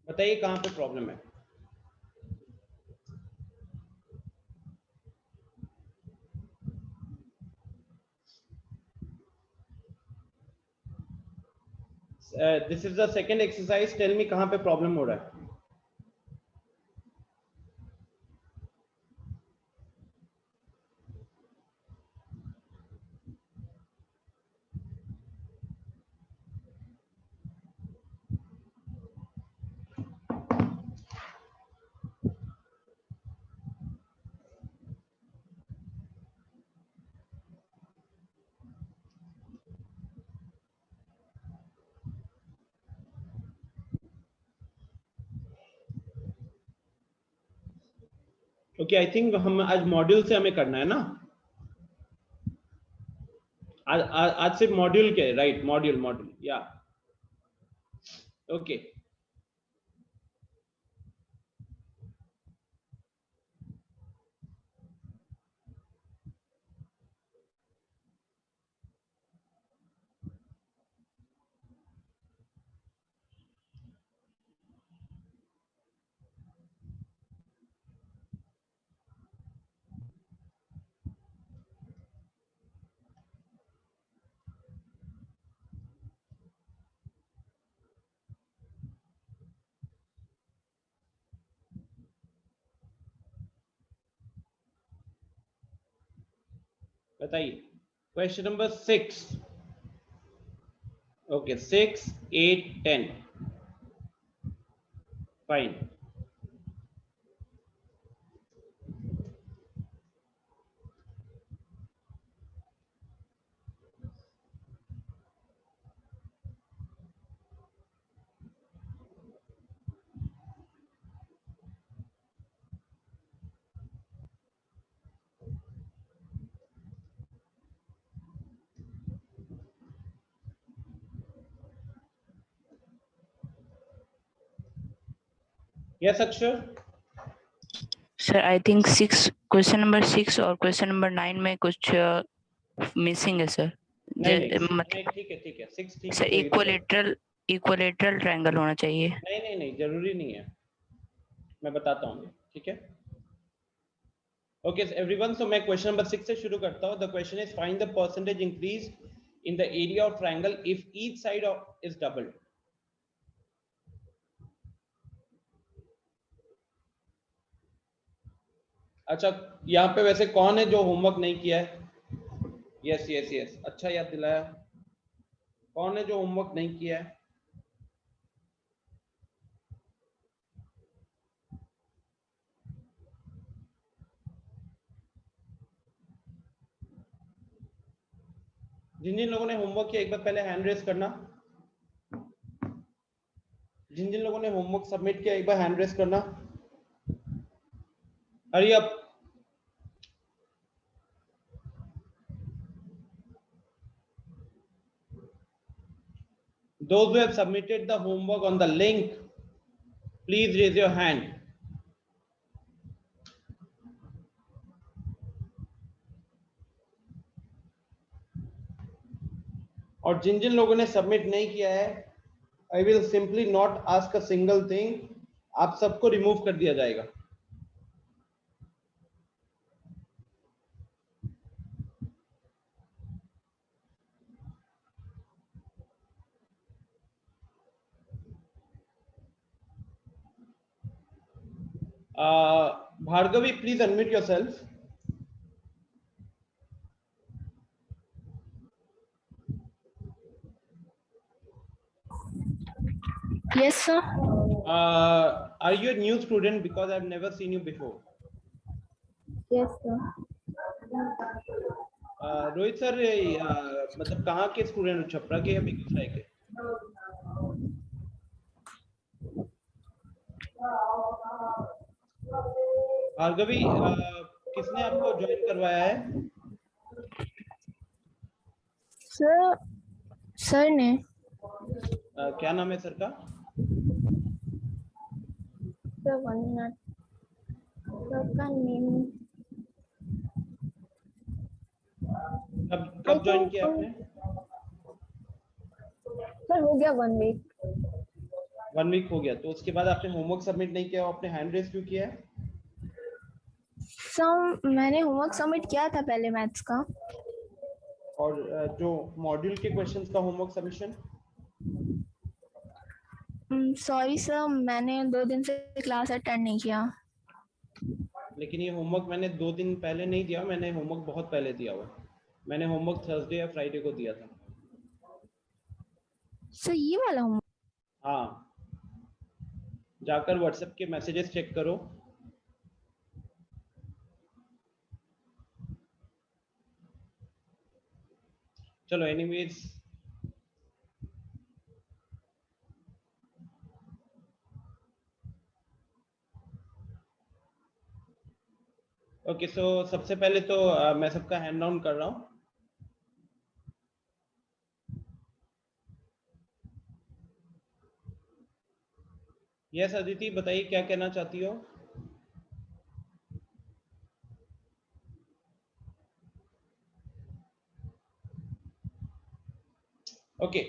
बताइए कहाँ पे प्रॉब्लम है। This is the second exercise, tell me कहाँ पे प्रॉब्लम हो रहा है। ओके, आई थिंक हम आज मॉड्यूल से हमें करना है ना। आज सिर्फ मॉड्यूल के, राइट, मॉड्यूल या ओके। बताइए question number 6। Okay, 6, 8, 10 fine. Yes Akshar. Sir I think question number 6 और क्वेश्चन नंबर 9 में कुछ मिसिंग है सर। नहीं ठीक है 6 ठीक सर है। इक्वलेटरल ट्रायंगल होना चाहिए। नहीं जरूरी नहीं है, मैं बताता हूँ, ठीक है। ओके एवरीवन, सो मैं क्वेश्चन नंबर 6 से शुरू करता हूँ। The question is find the percentage increase in the area of triangle if each side is doubled. अच्छा, यहाँ पे वैसे कौन है जो होमवर्क नहीं किया है? यस, अच्छा याद दिलाया। कौन है जो होमवर्क नहीं किया है? जिन जिन लोगों ने होमवर्क किया एक बार पहले हैंड रेस करना। जिन जिन लोगों ने होमवर्क सबमिट किया एक बार हैंड रेस करना। Hurry up. Those who have submitted the homework on the link, please raise your hand. और जिन जिन लोगों ने सबमिट नहीं किया है, I will simply not ask a single thing, आप सबको रिमूव कर दिया जाएगा। Bhargavi, please unmute yourself. Yes, sir. Are you a new student? Because I've never seen you before. Yes, sir. Rohit sir, मतलब कहाँ के स्टूडेंट हो, छपरा के या बेगूसराय के? भार्गवी, किसने आपको ज्वाइन करवाया है? सर ने। क्या नाम है सर का? सर 1 मिनट, सर का नेम। कब ज्वाइन किया आपने? सर हो गया 1 वीक। 1 वीक हो गया, तो उसके बाद आपने होमवर्क सबमिट नहीं किया, आपने हैंड रेज क्यों किया है? मैंने होमवर्क सबमिट किया था पहले मैथ्स का। और जो मॉड्यूल के क्वेश्चंस का होमवर्क सबमिशन? सॉरी सर, मैंने 2 दिन से क्लास अटेंड नहीं किया। लेकिन ये होमवर्क मैंने 2 दिन पहले नहीं दिया, मैंने होमवर्क बहुत पहले दिया हुआ। मैंने होमवर्क थर्सडे या फ्राइडे को दिया था। सर ये वाला होमवर्क? हाँ, जाकर व्हाट्सएप के मैसेजेस चेक करो। चलो एनीवेज, ओके सो सबसे पहले तो मैं सबका हैंड डाउन कर रहा हूँ। यस अदिति, बताइए क्या कहना चाहती हो? ओके,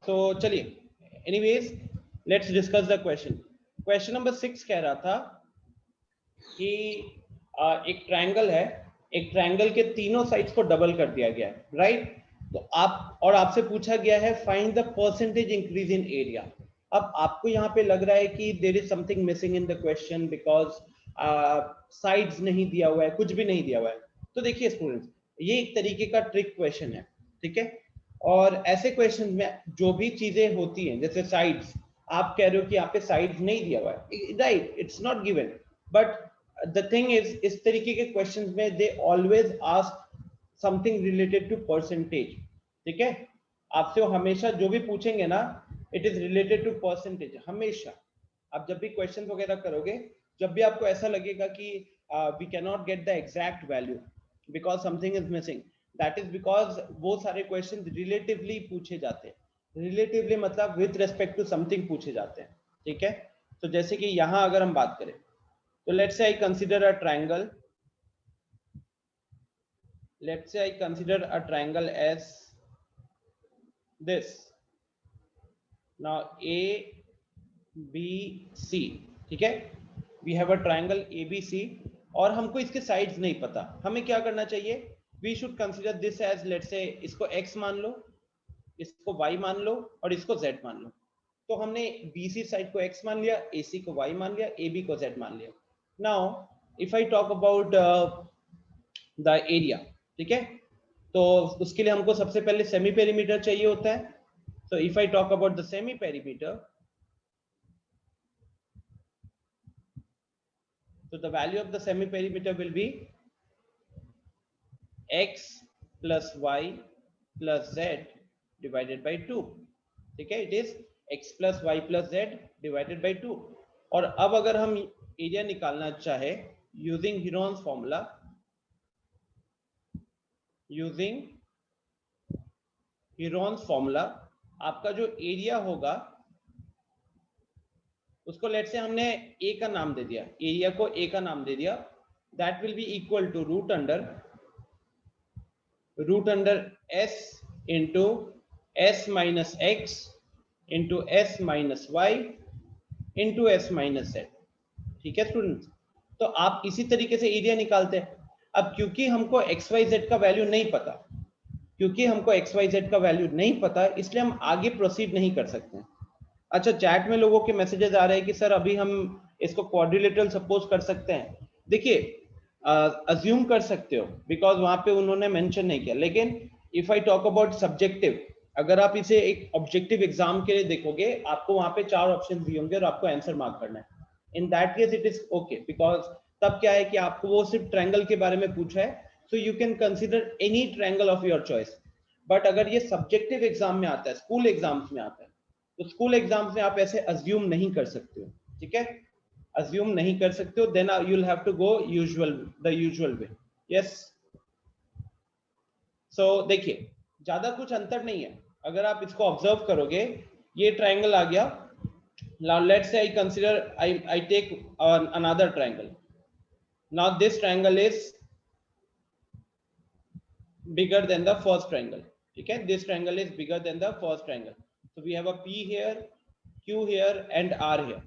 तो चलिए anyways let's discuss the question. Question number 6 कह रहा था कि एक ट्रायंगल है, एक ट्रायंगल के तीनों साइड्स को डबल कर दिया गया है, राइट? तो आपसे पूछा गया है find the percentage increase in area. अब आपको यहाँ पे लग रहा है कि there is something missing in the question because sides नहीं दिया हुआ है, कुछ भी नहीं दिया हुआ है। तो देखिए स्टूडेंट्स, ये एक तरीके का ट्रिक क्वेश्चन है, ठीक है? और ऐसे क्वेश्चन में जो भी चीजें होती हैं, जैसे साइड्स, आप कह रहे हो कि यहाँ पे साइड्स नहीं दिया हुआ है, right? It's not given, but the thing is इस तरीके के क्वेश्चंस में they always ask something related to percentage, ठीक है? आपसे वो हमेशा जो भी पूछेंगे ना, it is related to percentage हमेशा। आप जब भी क्वेश्चन वगैरह करोगे, जब भी आपको ऐसा लगेगा कि we can not get the exact value because something is missing, that is because वो सारे क्वेश्चन रिलेटिवली पूछे जाते हैं। रिलेटिवली मतलब विद रेस्पेक्ट टू समथिंग पूछे जाते हैं, ठीक है? तो जैसे कि यहाँ अगर हम बात करें, तो let's say I consider a triangle. Let's say I consider a triangle as this. Now A, B, C, ठीक है? We have a triangle ABC और हमको इसके sides नहीं पता। हमें क्या करना चाहिए? We should consider this as, let's say इसको X मान लो, इसको Y मान लो और इसको Z मान लो। तो हमने BC साइड को X मान लिया, AC को Y मान लिया, AB को Z मान लिया। Now if I talk about the area, ठीक है? तो उसके लिए हमको सबसे पहले सेमी पेरीमीटर चाहिए होता है। So if I talk about the semi perimeter, तो the value of the semi perimeter will be x plus y plus z divided by 2, ठीक है? It is x plus y plus z divided by 2। और अब अगर हम area निकालना चाहे using Heron's formula, using Heron's formula, आपका जो एरिया होगा उसको लेट से हमने ए का नाम दे दिया, एरिया को ए का नाम दे दिया, that will be equal to root under S into S minus X into S minus Y into S minus Z, ठीक है स्टूडेंट्स? तो आप इसी तरीके से एरिया निकालते हैं। अब क्योंकि हमको एक्स वाई जेड का वैल्यू नहीं पता, इसलिए हम आगे प्रोसीड नहीं कर सकते। अच्छा, चैट में लोगों के मैसेजेस आ रहे हैं कि सर अभी हम इसको क्वाड्रिलेटरल सपोज कर सकते हैं। देखिए अज्यूम कर सकते हो बिकॉज वहां पे उन्होंने मेंशन नहीं किया, लेकिन if I talk about subjective, अगर आप इसे एक ऑब्जेक्टिव एग्जाम के लिए देखोगे, आपको वहां पे 4 ऑप्शन दिए होंगे और आपको आंसर मार्क करना है। In that case it is okay, because तब क्या है कि आपको वो सिर्फ ट्रायंगल के बारे में पूछा है, so you can consider any triangle of your choice. But अगर ये सब्जेक्टिव एग्जाम में आता है, स्कूल एग्जाम्स में आता है, तो स्कूल एग्जाम्स में आप ऐसे अज्यूम नहीं कर सकते हो, ठीक है? अज्यूम नहीं कर सकते हो, then you will have to go the usual way. Yes, so देखिए ज्यादा कुछ अंतर नहीं है। अगर आप इसको ऑब्जर्व करोगे, ये ट्रायंगल आ गया। Now let's say I take another triangle. Now this triangle is bigger than the first triangle, ठीक है? This triangle is bigger than the first triangle, so we have a P here, Q here and R here.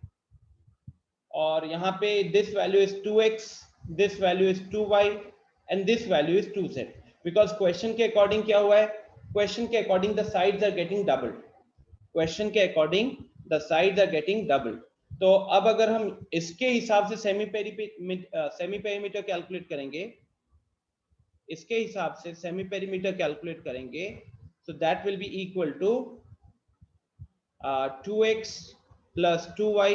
और यहाँ पे this value is 2x, this value is 2y and this value is 2z. Because question के according क्या हुआ है? Question के according the sides are getting doubled. Question के according the sides are getting doubled. तो अब अगर हम इसके हिसाब से सेमी पेरीमीटर कैलकुलेट करेंगे, इसके हिसाब से सेमी पेरीमीटर कैलकुलेट करेंगे, so that will be equal to 2x plus 2y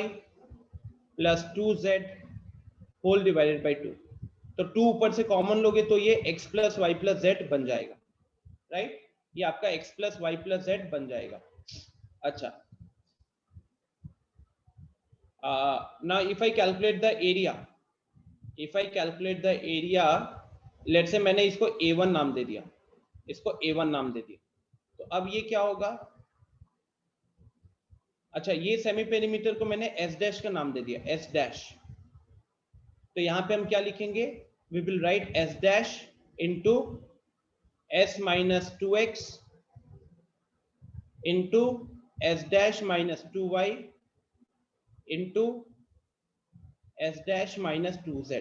plus 2z whole divided by 2. तो 2 ऊपर से कॉमन लोगे तो ये x plus y plus z बन जाएगा, राइट? ये आपका x plus y plus z बन जाएगा. अच्छा, now if I calculate the area, let's say मैंने इसको A1 नाम दे दिया, इसको A1 नाम दे दिया, तो अब ये क्या होगा? अच्छा, ये सेमी पेरीमीटर को मैंने S डैश का नाम दे दिया, S डैश. तो यहाँ पे हम क्या लिखेंगे? We will write S dash into S minus 2x into S dash minus 2y into S dash minus 2z.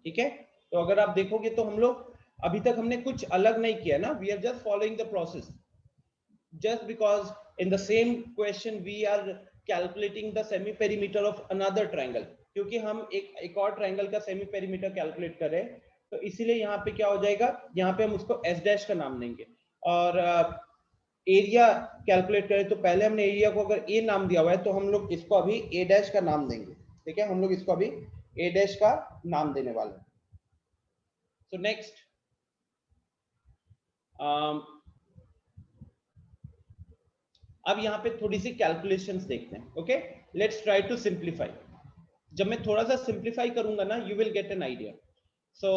ठीक है? तो अगर आप देखोगे तो हम लोग अभी तक हमने कुछ अलग नहीं किया ना, we are just following the process. Just because in the same question we are calculating the semi perimeter of another triangle, क्योंकि हम एक और ट्रायंगल का सेमी पेरीमीटर कैलकुलेट कर रहे हैं, तो इसीलिए यहाँ पे क्या हो जाएगा? यहाँ पे हम उसको S डैश का नाम देंगे. और एरिया कैलकुलेट करें तो पहले हमने एरिया को अगर A नाम दिया हुआ है तो हम लोग इसको अभी A डैश का नाम देंगे. ठीक है, हम लोग इसको अभी A डैश का नाम देने वाले हैं. So next, अब यहाँ पे थोड़ी सी कैलकुलेशंस देखते हैं. Okay, let's try to simplify. जब मैं थोड़ा सा सिंप्लीफाई करूंगा ना, you will get an idea. So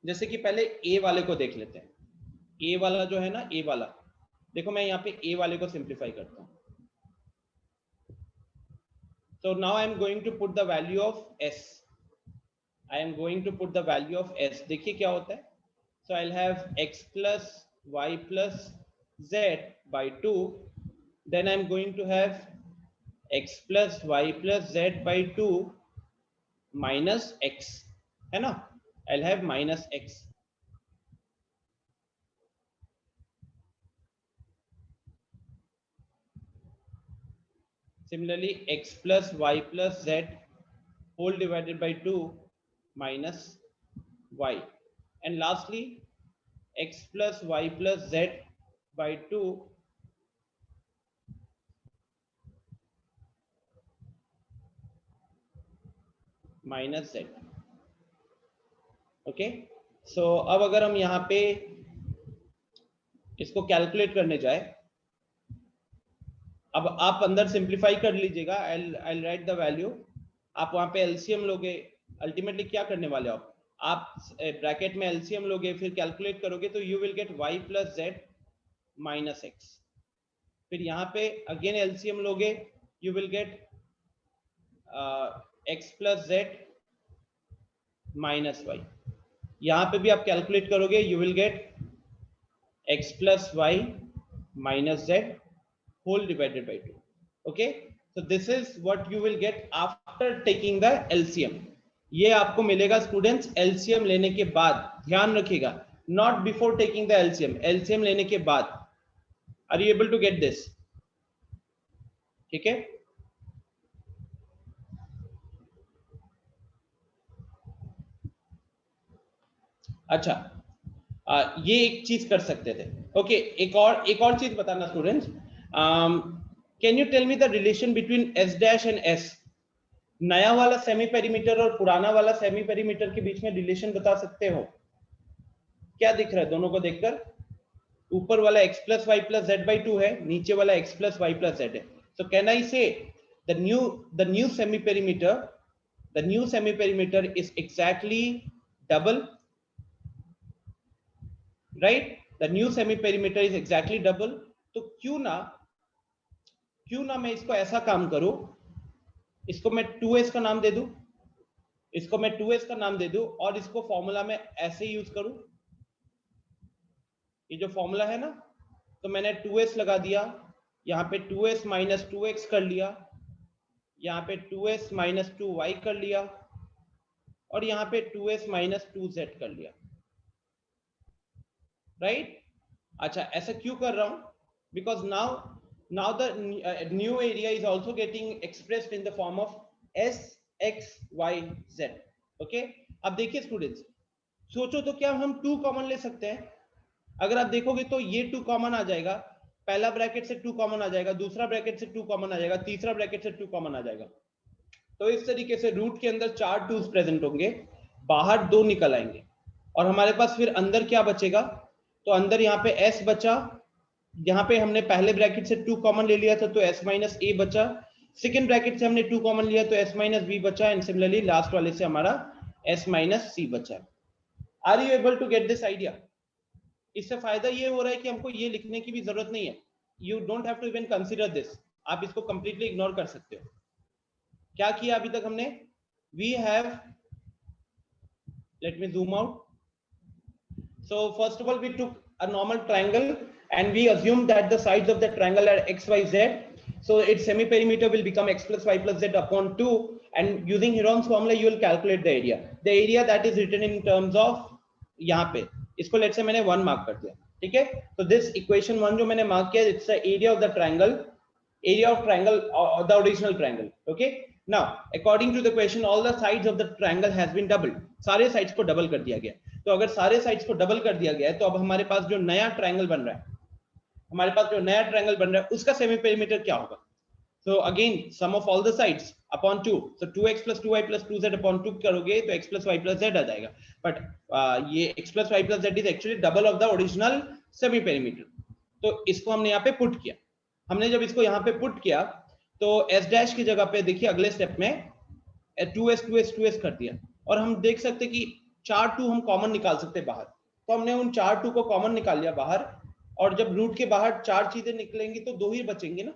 जैसे कि पहले A वाले को देख लेते हैं. A वाला जो है ना, A वाला देखो, मैं यहाँ पे A वाले को सिंप्लीफाई करता हूँ. So now I am going to put the value of S. देखिए क्या होता है. So I'll have x plus y plus z by 2. Then I'm going to have x plus y plus z by 2 minus x. है ना? I'll have minus x. Similarly, x plus y plus z whole divided by 2 minus y. And lastly, x plus y plus z by 2 minus z. Okay, सो अब अगर हम यहाँ पे इसको calculate करने जाए, अब आप अंदर सिंप्लीफाई कर लीजिएगा. I'll write the value. आप वहां पे एलसीएम लोगे. अल्टीमेटली क्या करने वाले हो आप ब्रैकेट में एलसीएम लोगे, फिर कैलकुलेट करोगे तो you will gate y plus z minus x. फिर यहाँ पे अगेन एलसीएम लोगे, you will gate x plus z minus y. यहाँ पे भी आप कैलकुलेट करोगे, you will gate x plus y minus z whole divided by 2. Okay, so this is what you will get after taking the LCM. ये आपको मिलेगा students LCM लेने के बाद. ध्यान रखिएगा, not before taking the LCM. LCM लेने के बाद. Are you able to get this? ठीक है. अच्छा, ये एक चीज कर सकते थे. ओके, एक और चीज बताना students. Can you tell me the relation between S dash and S? नया वाला सेमी पेरीमीटर और पुराना वाला सेमी पेरीमीटर के बीच में रिलेशन बता सकते हो? क्या दिख रहा है दोनों को देखकर? ऊपर वाला x plus Y plus Z by 2 है, नीचे वाला x plus Y plus Z है. So can I say the new semi perimeter is exactly double, right? The new semi perimeter is exactly double. तो क्यों ना मैं इसको ऐसा काम करूं, इसको मैं 2s का नाम दे दूं, और इसको फॉर्मूला में ऐसे यूज करूं. ये जो फॉर्मूला है ना, तो मैंने 2s लगा दिया, यहाँ पे 2s माइनस 2x कर लिया, यहाँ पे 2s माइनस 2y कर लिया, और यहाँ पे 2s माइनस 2z कर लिया, राइट? अच्छा, ऐसा क्यों कर रहा हूं? Because now the new area is also getting expressed in the form of s x y z. Okay, अब देखिए स्टूडेंट्स, सोचो तो क्या हम 2 कॉमन ले सकते हैं? अगर आप देखोगे तो ये 2 कॉमन आ जाएगा, पहला ब्रैकेट से 2 कॉमन आ जाएगा, दूसरा ब्रैकेट से 2 कॉमन आ जाएगा, तीसरा ब्रैकेट से 2 कॉमन आ जाएगा। तो इस तरीके से रूट के अंदर 4 2s प्रेजेंट होंगे, बाहर 2 निकल आएंगे, और हमारे पास फिर अंदर क्या बचेगा? तो अंदर यहाँ पे s बचा, यहाँ पे हमने पहले ब्रैकेट से 2 कॉमन ले लिया था तो s माइनस a बचा, सेकेंड ब्रैकेट से हमने 2 कॉमन लिया तो s माइनस b बचा, एंड सिमिलरली लास्ट वाले से हमारा s माइनस c बचा। Are you able to get this idea? इससे फायदा ये हो रहा है कि हमको ये लिखने की भी जरूरत नहीं है, you don't have to even consider this, आप इसको कंप्लीटली इग्नोर कर सकते हो। क्या किया अभी तक हमने? We have, let me zoom out. So first of all, we took a normal triangle and we assumed that the sides of the triangle are x, y, z. So its semi-perimeter will become x plus y plus z upon 2. And using Heron's formula, you will calculate the area. The area that is written in terms of यहाँ पे, इसको let's say मैंने 1 mark कर दिया, ठीक है? तो this equation 1 जो मैंने मार्क किया, it's the area of the triangle, or the original triangle. Okay? Now, according to the question, all the sides of the triangle has been doubled. सारे sides को double कर दिया गया। तो अगर सारे साइड्स को डबल कर दिया गया है, तो अब हमारे पास जो नया ट्रायंगल बन रहा है, उसका सेमी पेरीमीटर क्या होगा? So again sum of all the sides upon 2, so 2x plus 2y plus 2z upon 2 करोगे तो x plus y plus z आ जाएगा, बट ये x plus y plus z is actually double of the original semi perimeter. तो इसको हमने यहाँ पे put किया, हमने जब इसको यहाँ पे पुट किया तो s डैश की जगह पे देखिए अगले स्टेप में 2s कर दिया, और हम देख सकते कि 4 2 हम कॉमन निकाल सकते बाहर, तो हमने उन 4 2 को कॉमन निकाल लिया बाहर, और जब रूट के बाहर 4 चीजें निकलेंगी तो 2 ही बचेंगे ना,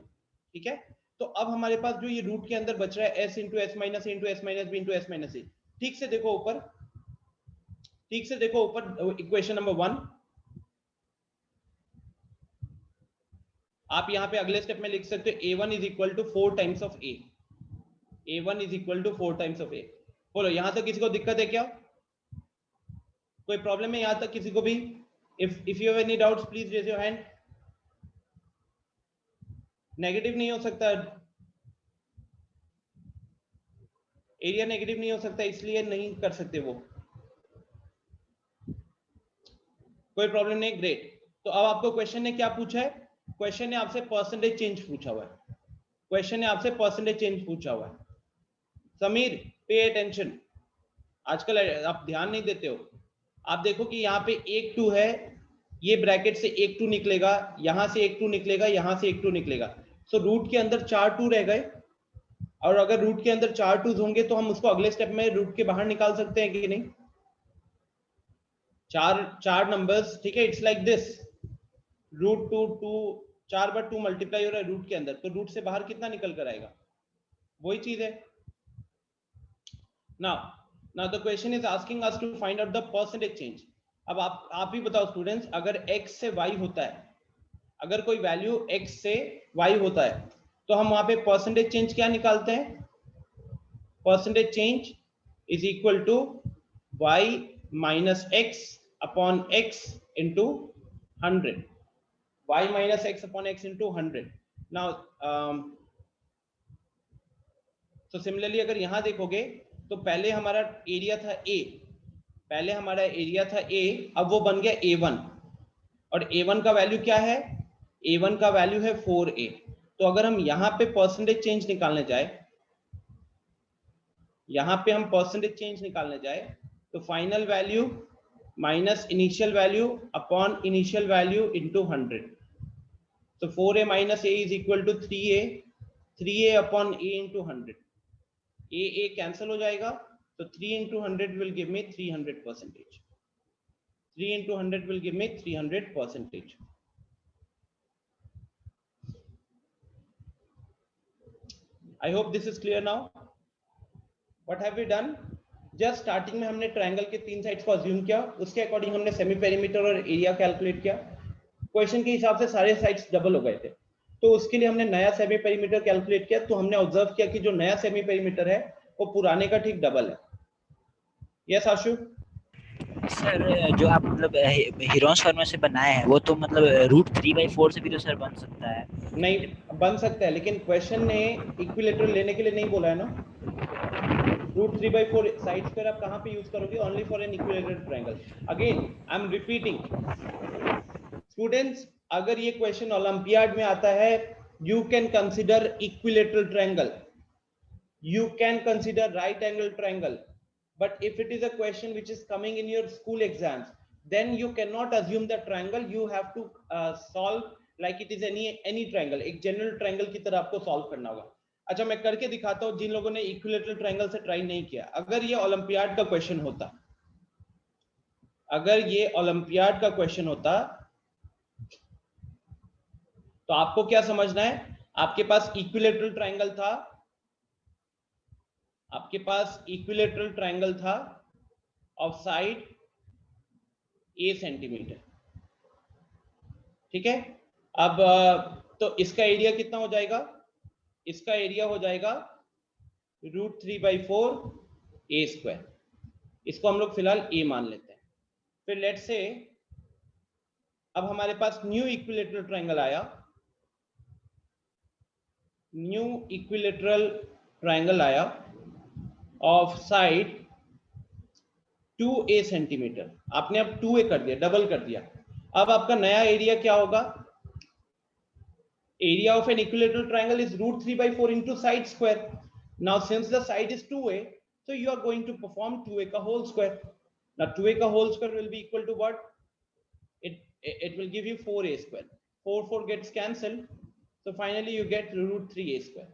ठीक है? तो अब हमारे पास जो ये रूट के अंदर बच रहा है s into s minus a into s minus b into s minus a, ठीक से देखो ऊपर इक्वेशन नंबर 1, आप यहाँ पे अगले स्टेप में लिख सकते हो a1 is equal to 4 times of a, a1 is equal to 4 times of a। बोलो यहाँ तक किसी को दिक्कत है क्या? कोई प्रॉब्लम है यहाँ तक किसी को भी? if you have any doubts please raise your hand। Negative नहीं हो सकता, एरिया नेगेटिव नहीं हो सकता, इसलिए नहीं कर सकते वो, कोई प्रॉब्लम नहीं, ग्रेट। तो अब आपको क्वेश्चन ने क्या पूछा है? क्वेश्चन ने आपसे परसेंटेज चेंज पूछा हुआ है, समीर पे अटेंशन, आजकल आप ध्यान नहीं देते हो। आप देखो कि यहाँ पे एक 2 है, ये ब्रैकेट से एक 2 निकलेगा, यहाँ से एक 2 निकलेगा, यहाँ से एक 2 निकलेगा, सो रूट के अंदर 4 2 रह गए, और अगर रूट के अंदर 4 2 होंगे तो हम उसको अगले स्टेप में रूट के बाहर निकाल सकते हैं कि नहीं? चार नंबर्स, ठीक है, इट्स लाइक दिस, रूट 2 4 बार 2 मल्टीप्लाई हो रहा है रूट के अंदर, तो रूट से बाहर कितना निकल कर आएगा? वही चीज है। Now the question is asking us to find out the percentage change। अब आप ही बताओ स्टूडेंट्स, अगर x से y होता है, अगर कोई वैल्यू x से y होता है, तो हम वहां पे परसेंटेज चेंज क्या निकालते हैं? Percentage change is equal to y minus x upon x into 100, y minus x upon x into 100। Now तो सिमिलरली अगर यहां देखोगे तो पहले हमारा एरिया था a, अब वो बन गया a1, और a1 का वैल्यू क्या है? a1 का वैल्यू है 4a। तो अगर हम यहाँ पे परसेंटेज चेंज निकालने जाए, तो final value minus initial value upon initial value into 100, तो 4a minus a is equal to 3a upon a into 100, a cancel हो जाएगा, तो 3 into 100 will give me 300%, 3 into 100 will give me 300%। I hope this is clear now। What have we done? Just starting में हमने triangle के 3 sides को assume किया, उसके according हमने सेमी पेरीमीटर और एरिया कैलकुलेट किया, क्वेश्चन के हिसाब से सारे साइड्स डबल हो गए थे, तो उसके लिए हमने नया सेमी पेरीमीटर कैलकुलेट किया, तो हमने ऑब्जर्व किया कि जो नया सेमी पेरीमीटर है वो पुराने का ठीक डबल है। यस आशु? सर जो आप मतलब हीरोन्स फॉर्मूला से बनाए हैं वो तो मतलब √3/4 से भी तो सर बन सकता है। नहीं बन सकता है, लेकिन क्वेश्चन ने इक्विलेटरल लेने के लिए नहीं बोला है ना। √3/4 साइड स्क्वायर आप कहाँ पे यूज करोगे? Only for an equilateral triangle. Again I am repeating students, अगर ये क्वेश्चन ओलंपियाड में आता है, you can consider equilateral triangle, you can consider right angle triangle, but if it is a question which is coming in your school exams, then you cannot assume the triangle, you have to solve like it is any triangle, एक general triangle की तरह आपको solve करना होगा। अच्छा मैं करके दिखाता हूँ जिन लोगों ने इक्विलेटरल ट्रायंगल से ट्राई नहीं किया। अगर ये ओलंपियाड का क्वेश्चन होता, अगर ये ओलंपियाड का क्वेश्चन होता तो आपको क्या समझना है, आपके पास इक्विलेटरल ट्रायंगल था, आपके पास इक्विलेटरल ट्रायंगल था ऑफ साइड a सेंटीमीटर, ठीक है। अब तो इसका एरिया कितना हो जाएगा? इसका एरिया हो जाएगा √3/4 a²। इसको हम लोग फिलहाल a मान लेते हैं। फिर लेट से अब हमारे पास न्यू इक्विलेटरल ट्रायंगल आया, न्यू इक्विलेटरल ट्रायंगल आया ऑफ साइड 2a सेंटीमीटर। आपने अब 2a कर दिया, डबल कर दिया। अब आपका नया एरिया क्या होगा? Area of an equilateral triangle is √3/4 into side square. Now since the side is 2a, so you are going to perform 2a का whole square. Now 2a का whole square will be equal to what? It will give you 4a². 4 gets cancelled, so finally you get √3a².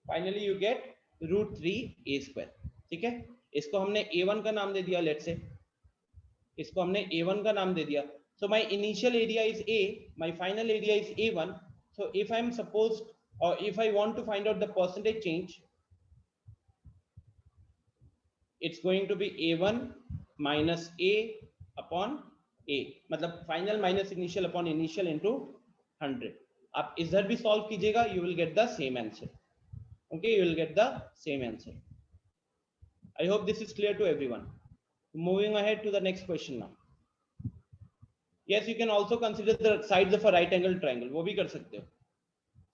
Finally you get √3a²। ठीक है, इसको हमने a1 का नाम दे दिया, लेट से इसको हमने a1 का नाम दे दिया। So my initial area is a, my final area is a1. So if I'm supposed, or if I want to find out the percentage change, it's going to be a1 minus a upon a, मतलब final minus initial upon initial into 100। आप इधर भी solve कीजिएगा, you will get the same answer. Okay, you will get the same answer. I hope this is clear to everyone. Moving ahead to the next question now. Yes, you can also consider the sides of a right angle triangle. वो भी कर सकते हो।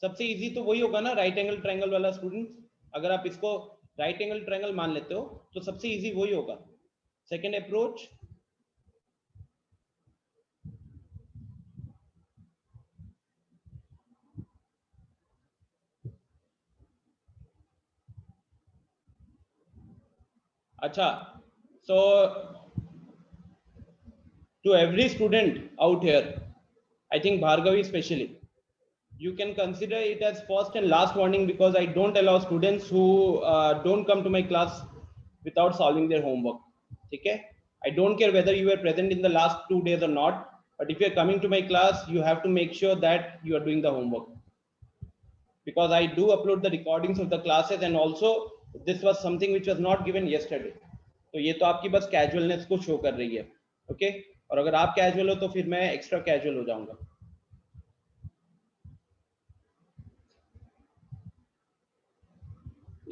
सबसे easy तो वही होगा ना, राइट एंगल ट्रायंगल वाला स्टूडेंट। अगर आप इसको राइट एंगल ट्रायंगल मान लेते हो तो सबसे इजी वही होगा। सेकेंड अप्रोच, अच्छा so to every student out here, I think Bhargavi especially, you can consider it as first and last warning, because I don't allow students who don't come to my class without solving their homework. ठीक है, I don't care whether you were present in the last 2 days or not, but if you are coming to my class, you have to make sure that you are doing the homework, because I do upload the recordings of the classes, and also this was something which was not given yesterday. तो ये तो आपकी बस casualness को show कर रही है, okay. और अगर आप कैजुअल हो तो फिर मैं एक्स्ट्रा कैजुअल हो जाऊंगा।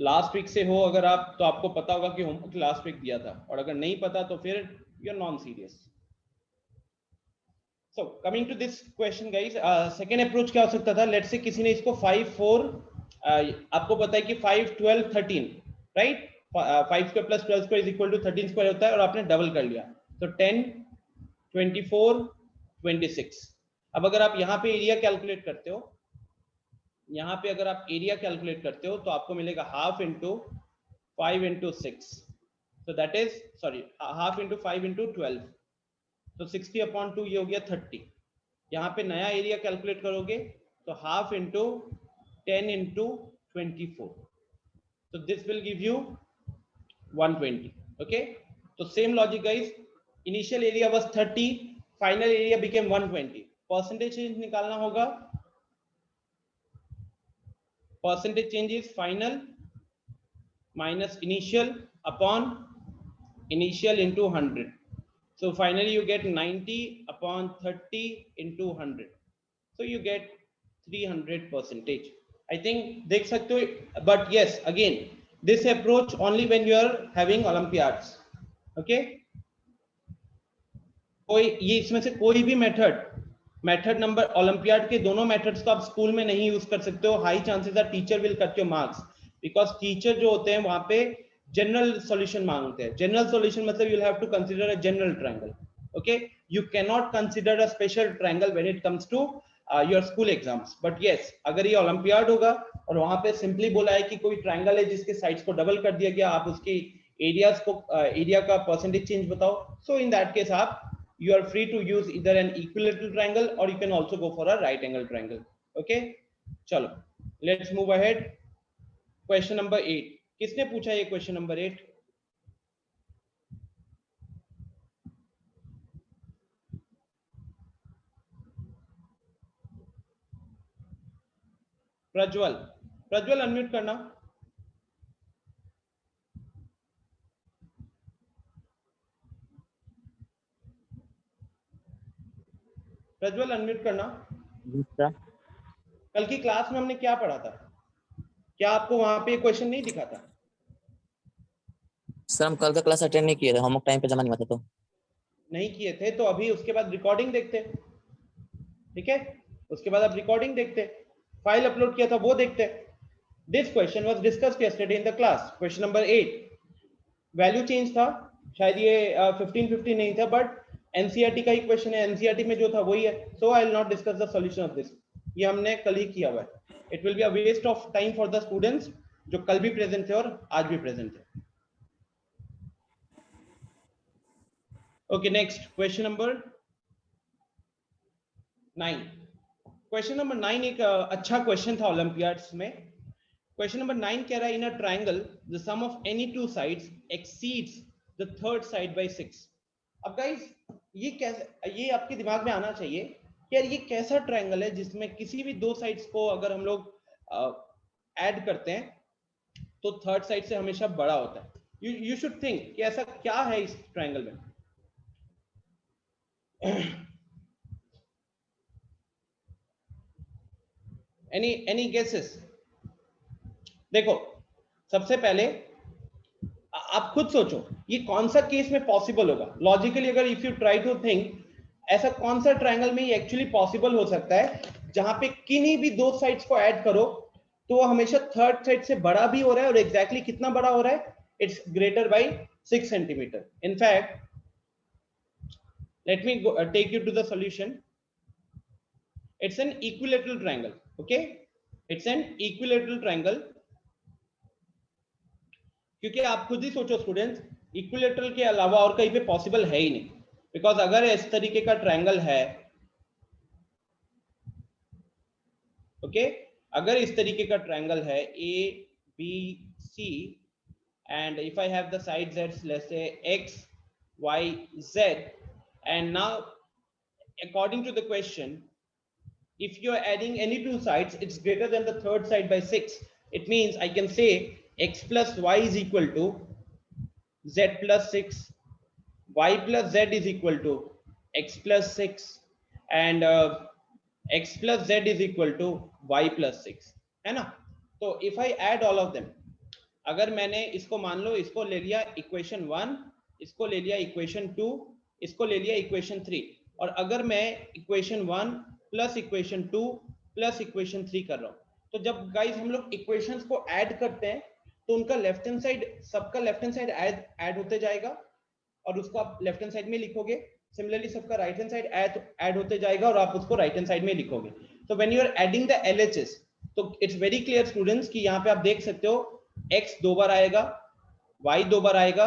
लास्ट वीक से हो अगर आप, तो आपको पता होगा कि होमवर्क लास्ट वीक दिया था, और अगर नहीं पता तो फिर you are non serious. So coming to this question guys, second approach क्या हो सकता था? लेट्स से किसी ने इसको 5 4 आपको पता है कि 5 12 13 right, 5 square plus 12 square is equal to 13 square होता है, और आपने डबल कर लिया तो 10 24 26। अब अगर आप यहाँ पे एरिया कैलकुलेट करते हो, यहाँ पे अगर आप एरिया कैलकुलेट करते हो तो आपको मिलेगा हाफ इंटू 5 इंटू 6, तो that is sorry half into 5 into 12, तो 60/2 ये हो गया 30। यहाँ पे नया एरिया कैलकुलेट करोगे तो हाफ इंटू 10 इंटू 24, तो this will give you 120। Okay, तो same logic guys, initial area was 30, final area became 120। Percentage change निकालना होगा, percentage change is final minus initial upon initial into 100. So finally you get 90 upon 30 into 100. So you get 300%. I think देख सकते हो, but yes, again this approach only when you are having Olympiads. Okay, कोई ये इसमें से कोई भी method number olympiad के दोनों मेथड्स को आप स्कूल में नहीं यूज कर सकते हो. High chances are teacher will cut your marks, because teacher जो होते हैं वहां पे जनरल सॉल्यूशन मांगते हैं. जनरल सॉल्यूशन मतलब you will have to consider a general triangle. Okay, you can not consider a special triangle when it comes to your school exams. But yes, अगर ये ओलंपियाड होगा और वहां पे सिंपली बोला है कि कोई ट्रायंगल है जिसके साइड्स को डबल कर दिया गया, आप उसकी एरियाज को एरिया का परसेंटेज चेंज बताओ. सो इन दैट केस आप you are free to use either an equilateral triangle or you can also go for a right angle triangle. Okay, chalo, let's move ahead. Question number 8. किसने पूछा ये question number 8? Prajwal unmute करना. Prajwal unmute करना. कल की class में हमने क्या पढ़ा था? क्या आपको वहां पे क्वेश्चन नहीं दिखा था? सर हम कल का क्लास अटेंड नहीं किए थे, होमवर्क टाइम पे जमा नहीं हुआ था तो नहीं किए थे. तो अभी उसके बाद रिकॉर्डिंग देखते, ठीक है? उसके बाद आप रिकॉर्डिंग देखते, फाइल अपलोड किया था वो देखते. This question was discussed yesterday in the class. Question number 8 value change था, शायद ये 1550 नहीं था, बट एनसीईआरटी का ही क्वेश्चन है. एनसीईआरटी में जो था वही है. So I will not discuss the solution of this. ये हमने कल ही किया हुआ है. It will be a waste of time for the students जो कल भी प्रेजेंट थे और आज भी प्रेजेंट थे. Okay, next question number 9. Question number 9 एक अच्छा क्वेश्चन था ओलंपियाड्स में. क्वेश्चन नंबर 9 कह रहा है in a triangle the sum of any two sides exceeds the third side by 6. अब गाइस ये कैसे, ये आपके दिमाग में आना चाहिए कि यार ये कैसा ट्रायंगल है जिसमें किसी भी दो साइड्स को अगर हम लोग ऐड करते हैं तो थर्ड साइड से हमेशा बड़ा होता है. यू शुड थिंक कि ऐसा क्या है इस ट्रायंगल में. any guesses? देखो, सबसे पहले आप खुद सोचो ये कौन सा केस में पॉसिबल होगा लॉजिकली. अगर if you try to think, ऐसा कौन सा ट्रायंगल में ये एक्चुअली पॉसिबल हो सकता है जहां पे किन्हीं भी दो साइड्स को ऐड करो तो वो हमेशा थर्ड साइड से बड़ा भी हो रहा है, और एग्जैक्टली कितना बड़ा हो रहा है? It's greater by 6 centimetre. In fact let me take you to the solution. It's an equilateral triangle. Okay, it's an equilateral triangle. क्योंकि आप खुद ही सोचो स्टूडेंट्स, इक्विलेटरल के अलावा और कहीं पे पॉसिबल है ही नहीं. बिकॉज अगर इस तरीके का ट्रायंगल है, ओके, अगर इस तरीके का ट्रायंगल है A B C and if I have the sides as let's say X Y Z, and now according to the question, if you are adding any two sides, it's greater than the third side by 6. It means I can say X plus Y is equal to Z plus 6, Y plus Z is equal to X plus 6, and X plus Z is equal to Y plus 6, है ना? तो if I add all of them, अगर मैंने इसको मान लो, इसको ले लिया इक्वेशन 1, इसको ले लिया इक्वेशन 2, इसको ले लिया इक्वेशन 3, और अगर मैं equation 1 plus equation 2 plus equation 3 कर रहा हूं, तो जब गाइस हम लोग इक्वेशंस को ऐड करते हैं तो उनका लेफ्ट हैंड साइड, सबका लेफ्ट हैंड साइड ऐड होते जाएगा और उसको आप लेफ्ट हैंड साइड में लिखोगे. सिमिलरली सबका राइट हैंड साइड ऐड होते जाएगा और आप उसको राइट हैंड साइड में लिखोगे. तो when you are adding the LHS, तो इट्स वेरी क्लियर स्टूडेंट्स कि यहाँ पे आप देख सकते हो X 2 बार आएगा, Y 2 बार आएगा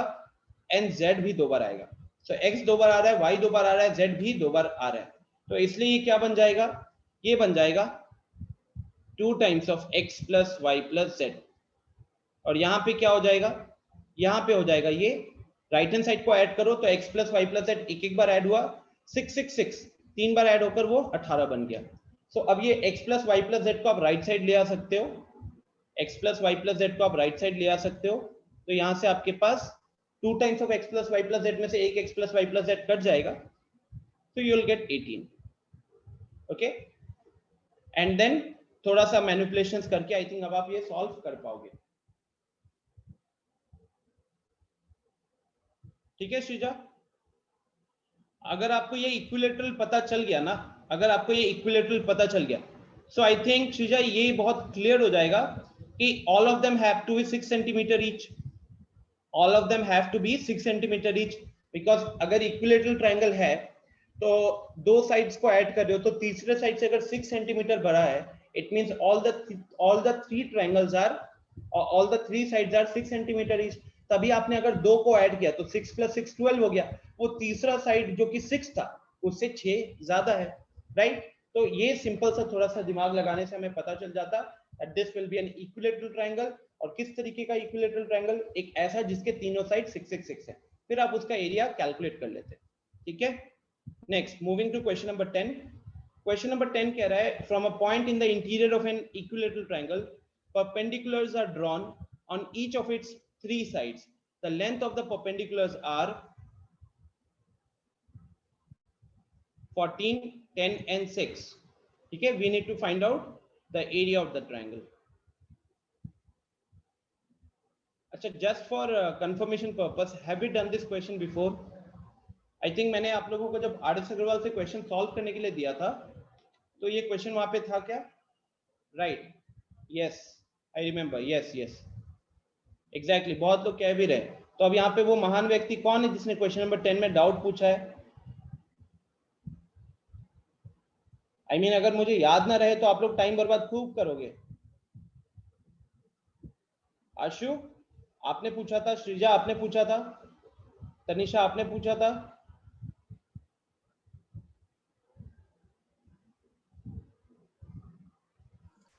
एंड Z भी 2 बार आएगा. So X 2 बार आ रहा है, Y 2 बार आ रहा है, Z भी 2 बार आ रहा है. तो इसलिए ये क्या बन जाएगा? ये बन जाएगा 2 times of X plus Y plus Z. और यहाँ पे क्या हो जाएगा? यहाँ पे हो जाएगा ये राइट हैंड साइड को ऐड करो तो X plus Y plus Z एक बार ऐड हुआ, 6 6 6 3 बार ऐड होकर वो 18 बन गया. सो अब ये X plus Y plus Z को आप राइट साइड ले आ सकते हो, X plus Y plus Z को आप राइट साइड ले आ सकते हो. तो यहाँ से आपके पास 2 times of x plus Y plus Z में से एक x plus Y plus Z cut जाएगा, तो you will get 18. Okay, and then थोड़ा सा मैनिपुलेशंस करके आई थिंक अब आप ये सॉल्व कर पाओगे. ठीक है श्रीजा, अगर आपको ये इक्विलेटरल पता चल गया ना, अगर आपको ये इक्विलेटरल पता चल गया, सो आई थिंक श्रीजा ये बहुत क्लियर हो जाएगा कि all of them have to be 6 centimetre each. All of them have to be 6 centimetre each, because अगर इक्विलेटरल ट्रायंगल है तो दो साइड्स को ऐड कर रहे हो, तो तीसरे साइड से अगर 6 सेंटीमीटर बड़ा है, it means all the three triangles are, all the three sides are 6 centimetre each. तभी आपने अगर दो को ऐड किया तो 6 प्लस 6 12 हो गया. वो तीसरा साइड जो कि 6 था उससे 6 ज्यादा है, राइट? तो ये सिंपल सा थोड़ा सा दिमाग लगाने से हमें पता चल जाता that this will be N equilateral triangle. और किस तरीके का इक्विलेटरल ट्रायंगल? एक ऐसा जिसके तीनों साइड 6 6 6 है. फिर आप उसका एरिया कैलकुलेट कर लेते हैं. ठीक है, next moving to question number 10. Question number 10 कह रहा है from a point in the interior of an equilateral triangle perpendiculars are drawn on each of its three sides. The length of the perpendiculars are 14, 10 and 6. ठीक है, we need to find out the area of the triangle. अच्छा, just for confirmation purpose, have we done this question before? I think मैंने आप लोगों को जब R S Agarwal से question solve करने के लिए दिया था, तो ये क्वेश्चन वहां पे था क्या? Right, yes I remember, yes yes exactly. बहुत लोग कह भी रहे. तो अब यहाँ पे वो महान व्यक्ति कौन है जिसने क्वेश्चन नंबर 10 में डाउट पूछा है? आई मीन अगर मुझे याद ना रहे तो आप लोग टाइम बर्बाद खूब करोगे. आशु आपने पूछा था, श्रीजा आपने पूछा था, तनिषा आपने पूछा था.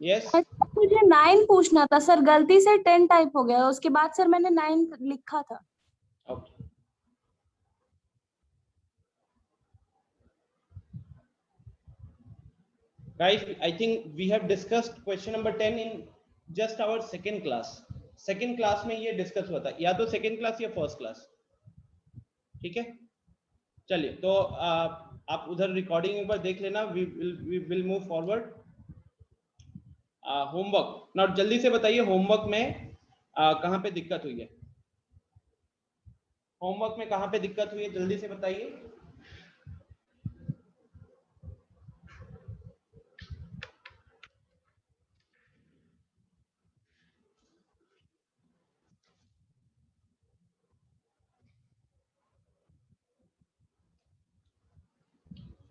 यस मुझे 9 पूछना था सर, गलती से 10 टाइप हो गया, उसके बाद सर मैंने 9 लिखा था. Okay. Guys, I think we have discussed question number 10 in just our second class. Second class में ये डिस्कस हुआ था, या तो सेकेंड क्लास या फर्स्ट क्लास. ठीक है, चलिए तो आप उधर रिकॉर्डिंग एक बार देख लेना. We will move forward. Homework now जल्दी से बताइए, होमवर्क में कहाँ पे दिक्कत हुई है? होमवर्क में कहाँ पे दिक्कत हुई है, जल्दी से बताइए.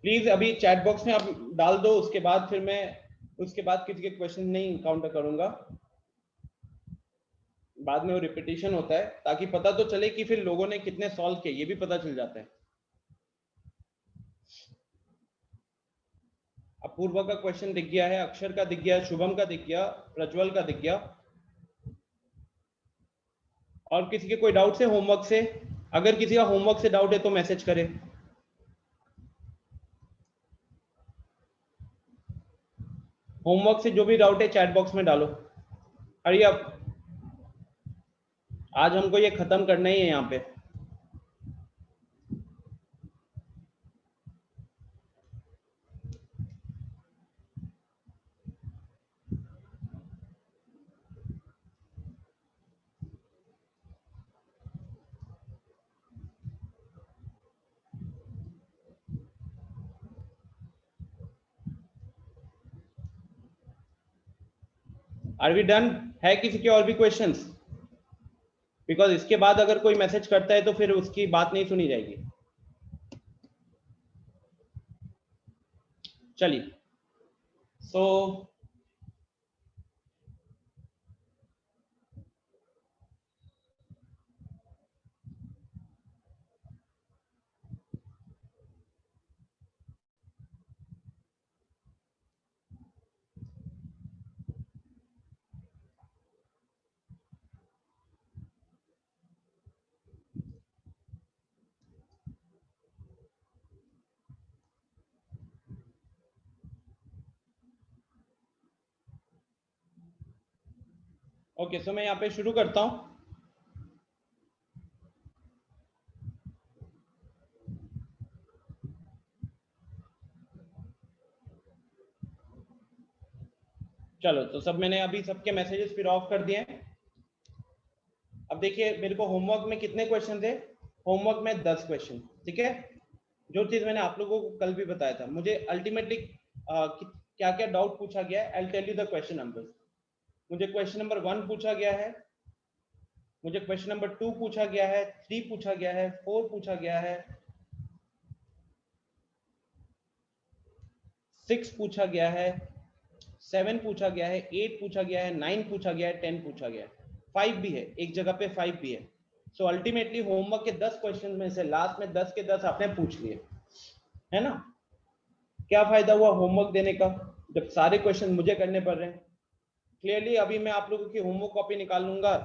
प्लीज अभी चैट बॉक्स में आप डाल दो, उसके बाद फिर मैं उसके बाद किसी के क्वेश्चन नहीं काउंटर करूंगा. बाद में वो रिपीटिशन होता है, ताकि पता तो चले कि फिर लोगों ने कितने सॉल्व किए, ये भी पता चल जाता है. अपूर्वा का क्वेश्चन दिख गया है, अक्षर का दिख गया, शुभम का दिख गया, प्रज्वल का दिख गया. और किसी के कोई डाउट है होमवर्क से? अगर किसी का होमवर्क से डाउट है तो मैसेज करे. होमवर्क से जो भी डाउट है चैट बॉक्स में डालो. हरी अप, आज हमको ये खत्म करना ही है यहाँ पे. Are we done? है किसी के और भी क्वेश्चंस? बिकॉज इसके बाद अगर कोई मैसेज करता है तो फिर उसकी बात नहीं सुनी जाएगी. चलिए, सो ओके, सो मैं यहाँ पे शुरू करता हूँ. चलो तो सब मैंने अभी सबके मैसेजेस फिर ऑफ कर दिए हैं। अब देखिए मेरे को होमवर्क में कितने क्वेश्चन थे, होमवर्क में 10 क्वेश्चन, ठीक है। जो चीज मैंने आप लोगों को कल भी बताया था, मुझे अल्टीमेटली क्या क्या डाउट पूछा गया है, I tell you the question numbers. मुझे क्वेश्चन नंबर 1 पूछा गया है, मुझे क्वेश्चन नंबर 2 पूछा गया है, 3 पूछा गया है, 4 पूछा गया है, 6 पूछा गया है, 7 पूछा गया है, 8 पूछा गया है, 9 पूछा गया है, 10 पूछा गया है, 5 भी है, एक जगह पे 5 भी है। सो अल्टीमेटली होमवर्क के 10 क्वेश्चन में से लास्ट में 10 के 10 आपने पूछ लिए, है ना। क्या फायदा हुआ होमवर्क देने का जब सारे क्वेश्चन मुझे करने पड़ रहे हैं। क्लियरली अभी मैं आप लोगों की होमवर्क कॉपी निकाल लूंगा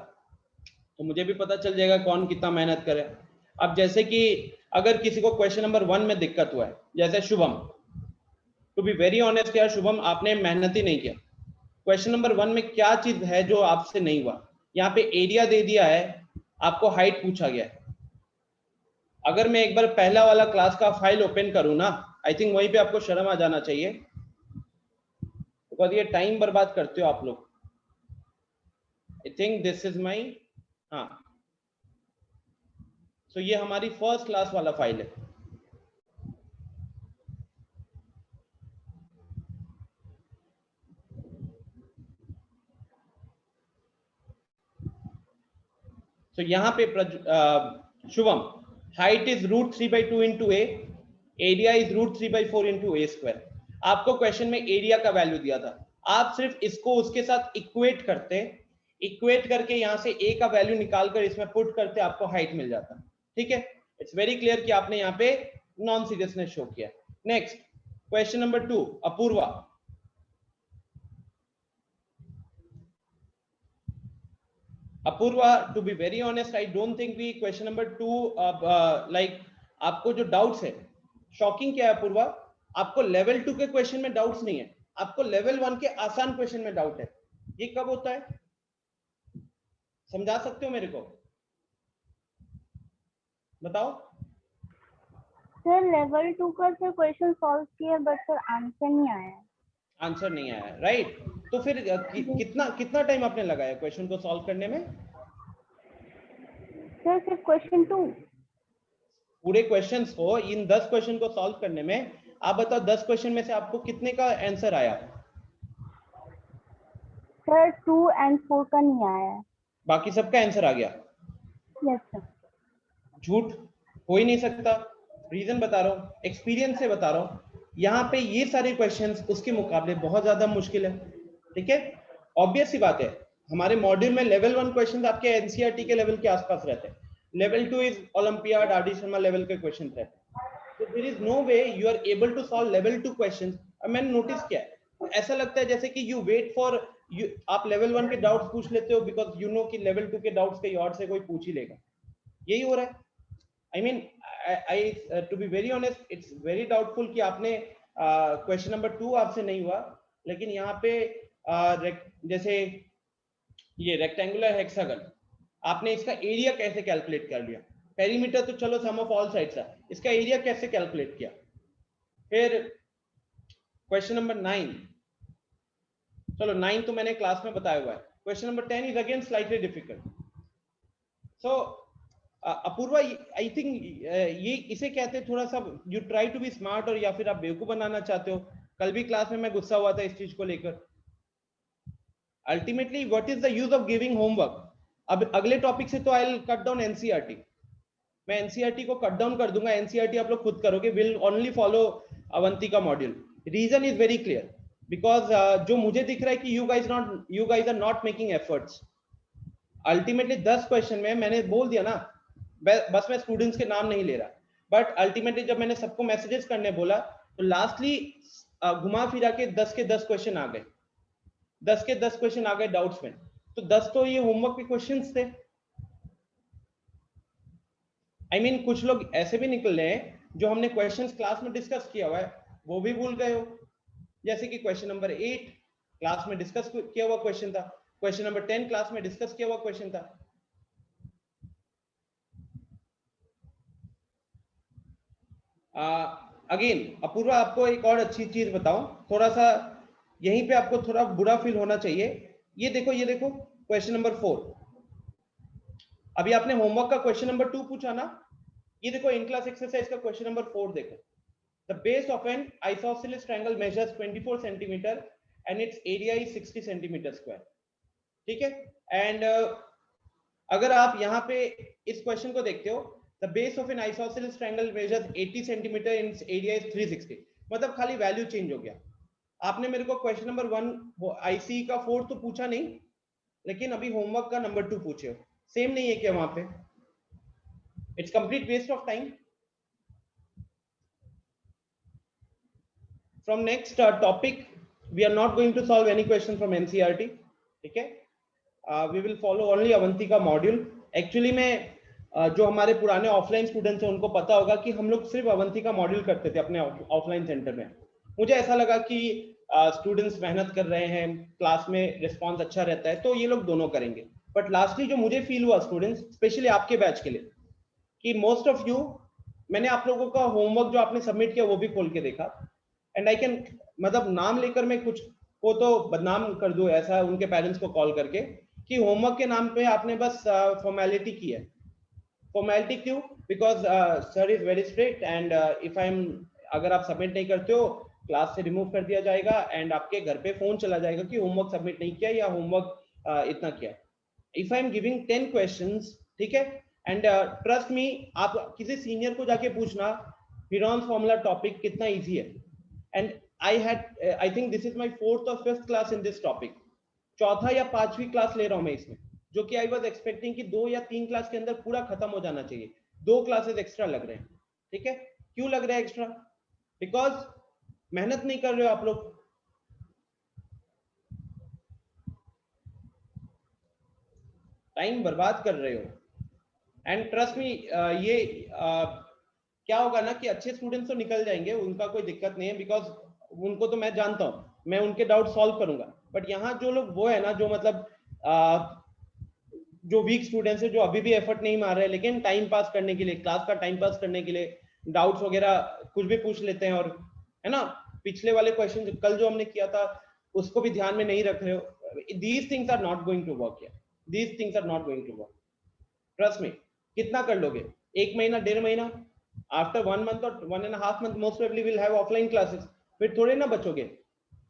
तो मुझे भी पता चल जाएगा कौन कितना मेहनत करे। अब जैसे कि अगर किसी को क्वेश्चन नंबर 1 में दिक्कत हुआ है, जैसे Shubham, to be very honest यार शुभम, आपने मेहनत ही नहीं किया। क्वेश्चन नंबर 1 में क्या चीज है जो आपसे नहीं हुआ? यहाँ पे एरिया दे दिया है, आपको हाइट पूछा गया है। अगर मैं एक बार पहला वाला क्लास का फाइल ओपन करूं ना, आई थिंक वहीं पे आपको शर्म आ जाना चाहिए, बिकॉज ये टाइम बर्बाद करते हो आप लोग। I think this is my, हाँ, सो ये हमारी फर्स्ट क्लास वाला फाइल है। तो यहाँ पे Shubham, height is √3/2 into A, area is √3/4 into A square. आपको क्वेश्चन में एरिया का वैल्यू दिया था, आप सिर्फ इसको उसके साथ इक्वेट करते, इक्वेट करके यहाँ से ए का वैल्यू निकालकर इसमें पुट करते, आपको हाइट मिल जाता। ठीक है, इट्स वेरी क्लियर कि आपने यहाँ पे नॉन सीरियसनेस शो किया। Next question number 2, Apoorva. Apoorva, to be very honest, I don't think we question number 2 like आपको जो डाउट्स है, शॉकिंग क्या है अपूर्वा, आपको लेवल 2 के क्वेश्चन में डाउट्स नहीं है, आपको लेवल 1 के आसान क्वेश्चन में डाउट है। ये कब होता है, समझा सकते हो मेरे को, बताओ। सर लेवल 2 का सर क्वेश्चन सॉल्व किया बट सर आंसर नहीं आया। आंसर नहीं आया, राइट। तो फिर कितना टाइम आपने लगाया क्वेश्चन को सॉल्व करने में? सर सिर्फ क्वेश्चन 2। पूरे क्वेश्चंस को, इन 10 क्वेश्चन को सॉल्व करने में, आप बताओ 10 क्वेश्चन में से आपको कितने का आंसर आया? सर 2 और 4 का नहीं आया। बाकी सबका आंसर आ गया? Yes sir. झूठ हो ही नहीं सकता, रीजन बता रहा हूँ, एक्सपीरियंस से बता रहा हूँ। यहाँ पे ये सारे क्वेश्चंस उसके मुकाबले बहुत ज्यादा मुश्किल है, ठीक है। ऑब्वियस सी बात है, हमारे मॉड्यूल में लेवल 1 क्वेश्चंस आपके एनसीईआरटी के लेवल के आसपास रहते हैं, level 2 is Olympiad, RD Sharma level के क्वेश्चन रहते हैं। तो there is no way you are able to solve level 2 questions. मैंने नोटिस किया है, ऐसा लगता है जैसे कि यू वेट फॉर, आप लेवल 1 के डाउट्स पूछ लेते हो बिकॉज यू नो कि लेवल 2 के डाउट्स कहीं और से कोई पूछ ही लेगा। यही हो रहा है। I mean, to be very honest, it's very doubtful कि आपने क्वेश्चन नंबर 2 आपसे नहीं हुआ, लेकिन यहाँ पे जैसे ये रेक्टेंगुलर हेक्सागन, आपने इसका एरिया कैसे कैलकुलेट कर लिया? पेरीमीटर तो चलो सम ऑफ ऑल साइड्स है, इसका एरिया कैसे कैलकुलेट किया? फिर क्वेश्चन नंबर 9, चलो 9 तो मैंने क्लास में बताया हुआ है। Question number 10 is again slightly difficult. So Apurva, I think ये इसे कहते हैं थोड़ा सा you try to be smart, और या फिर आप बेवकूफ बनाना चाहते हो। कल भी क्लास में मैं गुस्सा हुआ था इस चीज को लेकर। Ultimately what is the use of giving homework? अब अगले टॉपिक से तो I will cut down NCERT, मैं एनसीईआरटी को कट डाउन कर दूंगा, एनसीईआरटी आप लोग खुद करोगे, will only follow Avantika module. Reason is very clear, because जो मुझे दिख रहा है कि you guys are not making efforts। Ultimately 10 question में मैंने बोल दिया ना, बस मैं स्टूडेंट्स के नाम नहीं ले रहा, बट अल्टीमेटली जब मैंने सबको मैसेजेस करने बोला तो लास्टली घुमा फिरा के 10 के 10 क्वेश्चन आ गए, 10 के 10 क्वेश्चन आ गए डाउट्स में। तो 10 तो ये होमवर्क के क्वेश्चंस थे। आई मीन कुछ लोग ऐसे भी निकल रहे हैं जो हमने क्वेश्चंस क्लास में डिस्कस किया हुआ है वो भी भूल गए हो, जैसे कि क्वेश्चन नंबर 8 क्लास में डिस्कस किया हुआ क्वेश्चन था, क्वेश्चन नंबर 10 क्लास में डिस्कस किया हुआ क्वेश्चन था। अगेन अपूर्वा, आपको एक और अच्छी चीज बताऊं, थोड़ा सा यहीं पे आपको थोड़ा बुरा फील होना चाहिए। ये देखो क्वेश्चन नंबर 4। अभी आपने होमवर्क का क्वेश्चन नंबर 2 पूछा ना, ये देखो इन क्लास एक्सरसाइज का क्वेश्चन नंबर 4 देखो। The base of N isosceles triangle measures 24 centimetre and it's area is 60 centimetre square. ठीक है, एंड अगर आप यहाँ पे इस क्वेश्चन को देखते हो, the base of N isosceles triangle measures 80 centimetre and it's area is 360, मतलब खाली वैल्यू चेंज हो गया। आपने मेरे को क्वेश्चन नंबर 1 आईसी का 4 तो पूछा नहीं, लेकिन अभी होमवर्क का नंबर 2 पूछे हो। सेम नहीं है क्या वहां पे? It's complete waste of time. From next topic we are not going to solve any question from NCERT. ठीक है, we will follow only Avantika module. Actually में जो हमारे पुराने ऑफलाइन स्टूडेंट्स हैं उनको पता होगा कि हम लोग सिर्फ अवंतिका मॉड्यूल करते थे अपने ऑफलाइन सेंटर में। मुझे ऐसा लगा कि स्टूडेंट्स मेहनत कर रहे हैं, क्लास में रिस्पांस अच्छा रहता है, तो ये लोग दोनों करेंगे। बट लास्टली जो मुझे फील हुआ स्टूडेंट्स, स्पेशली आपके बैच के लिए, कि मोस्ट ऑफ यू, मैंने आप लोगों का होमवर्क जो आपने सबमिट किया वो भी खोल के देखा, एंड आई कैन, मतलब नाम लेकर मैं कुछ को तो बदनाम कर दूं ऐसा उनके पेरेंट्स को कॉल करके कि होमवर्क के नाम पे आपने बस फॉर्मेलिटी की है। फॉर्मेलिटी क्यों? Because sir is very strict and if I am, अगर आप सबमिट नहीं करते हो क्लास से रिमूव कर दिया जाएगा एंड आपके घर पे फोन चला जाएगा कि होमवर्क सबमिट नहीं किया या होमवर्क इतना किया। If I am giving 10 questions, ठीक है, एंड ट्रस्ट मी, आप किसी सीनियर को जाके पूछना हेरोन्स फॉर्मूला टॉपिक कितना इजी है, and I think this is my 4th और 5th class in this topic. चौथा या 5वीं क्लास ले रहा हूं मैं इसमें, जो कि आई वाज एक्सपेक्टिंग कि 2 या 3 क्लास के अंदर पूरा खत्म हो जाना चाहिए। 2 क्लासेस एक्स्ट्रा लग रहे हैं। ठीक है, क्यों लग रहा है एक्स्ट्रा? बिकॉज मेहनत नहीं कर रहे हो आप लोग। टाइम बर्बाद कर रहे हो। एंड ट्रस्ट मी, ये क्या होगा ना कि अच्छे स्टूडेंट्स तो निकल जाएंगे, उनका कोई दिक्कत नहीं है, बिकॉज उनको तो मैं जानता हूं, मैं उनके डाउट सॉल्व करूंगा। बट यहाँ जो लोग वो है ना, जो मतलब जो वीक स्टूडेंट्स है, जो अभी भी एफर्ट नहीं मार रहे हैं, लेकिन टाइम पास करने के लिए, क्लास का टाइम पास करने के लिए डाउट्स वगैरह कुछ भी पूछ लेते हैं, और है ना, पिछले वाले क्वेश्चन कल जो हमने किया था उसको भी ध्यान में नहीं रख रहे हो। These things are not going to work here, these things are not going to work. Trust me. कितना कर लोगे? 1 महीना, 1.5 महीना? आफ्टर 1 month और 1.5 month most probably will have offline classes, फिर थोड़े ना बचोगे,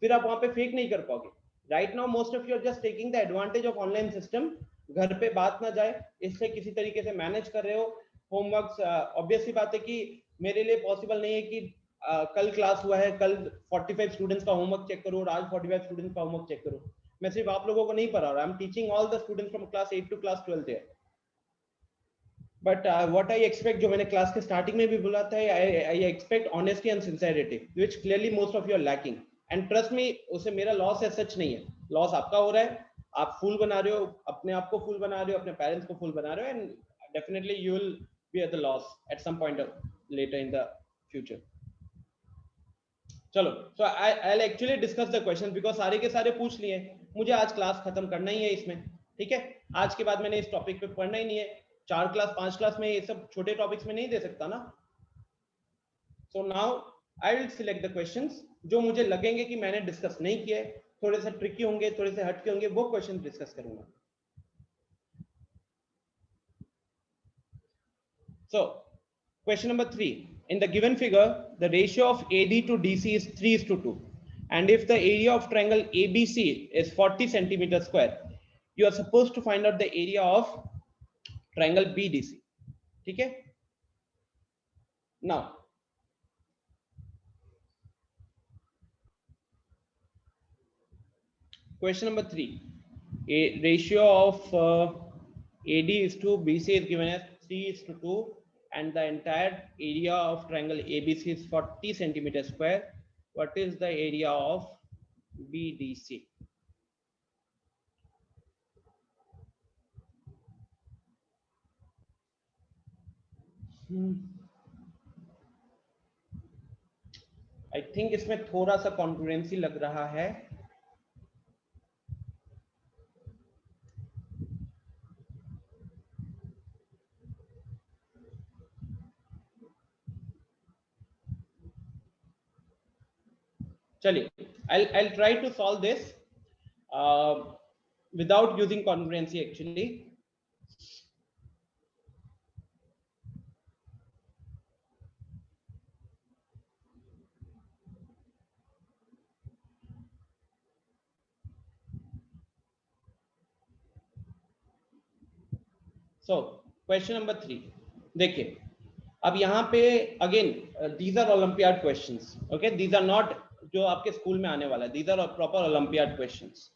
फिर आप वहां पे फेक नहीं कर पाओगे। Right now most of you are just taking the advantage of online system. घर पे बात ना जाए इसलिए किसी तरीके से मैनेज कर रहे हो होमवर्क्स। ऑब्वियस सी बात है कि मेरे लिए पॉसिबल नहीं है कि कल क्लास हुआ है, कल 45 स्टूडेंट्स का होमवर्क चेक करो और आज 45 स्टूडेंट्स का होमवर्क चेक करो। मैं सिर्फ आप लोगों को नहीं पढ़ा रहा, I am teaching all the students from class 8 to class 12 there. But what I expect, जो मैंने क्लास के स्टार्टिंग में भी बोला था, I expect honesty and sincerity, which clearly most of you are lacking. And trust me, उसे मेरा loss है सच नहीं है, लॉस आपका हो रहा है। आप फूल बना रहे हो, अपने आप को फूल बना रहे हो, अपने पेरेंट्स को फूल बना रहे हो, and definitely you will be at the loss at some point later in the future. चलो, so I will actually discuss the question, because सारे के सारे पूछ लिए, मुझे आज क्लास खत्म करना ही है इसमें। ठीक है, आज के बाद मैंने इस टॉपिक पे पढ़ना ही नहीं है। 4 क्लास 5 क्लास में ये सब छोटे टॉपिक्स में नहीं दे सकता ना। So now I will select the questions जो मुझे लगेंगे कि मैंने डिस्कस नहीं किए, थोड़े से ट्रिकी होंगे, थोड़े से हटके होंगे, वो क्वेश्चन डिस्कस करूंगा। So question number 3, in the given figure the ratio of AD to DC is 3:2, and if the area of triangle ABC is 40 centimeter square, you are supposed to find out the area of triangle BDC. ठीक है, now question number 3, a ratio of AD is to BC is given as 3:2, and the entire area of triangle ABC is 40 centimeter square. What is the area of BDC? I think इसमें थोड़ा सा congruency लग रहा है। चलिए, I'll try to solve this without using congruency actually. So question number 3 देखिए, अब यहाँ पे again these are Olympiad questions, okay, these are not जो आपके स्कूल में आने वाला है, these are proper Olympiad questions.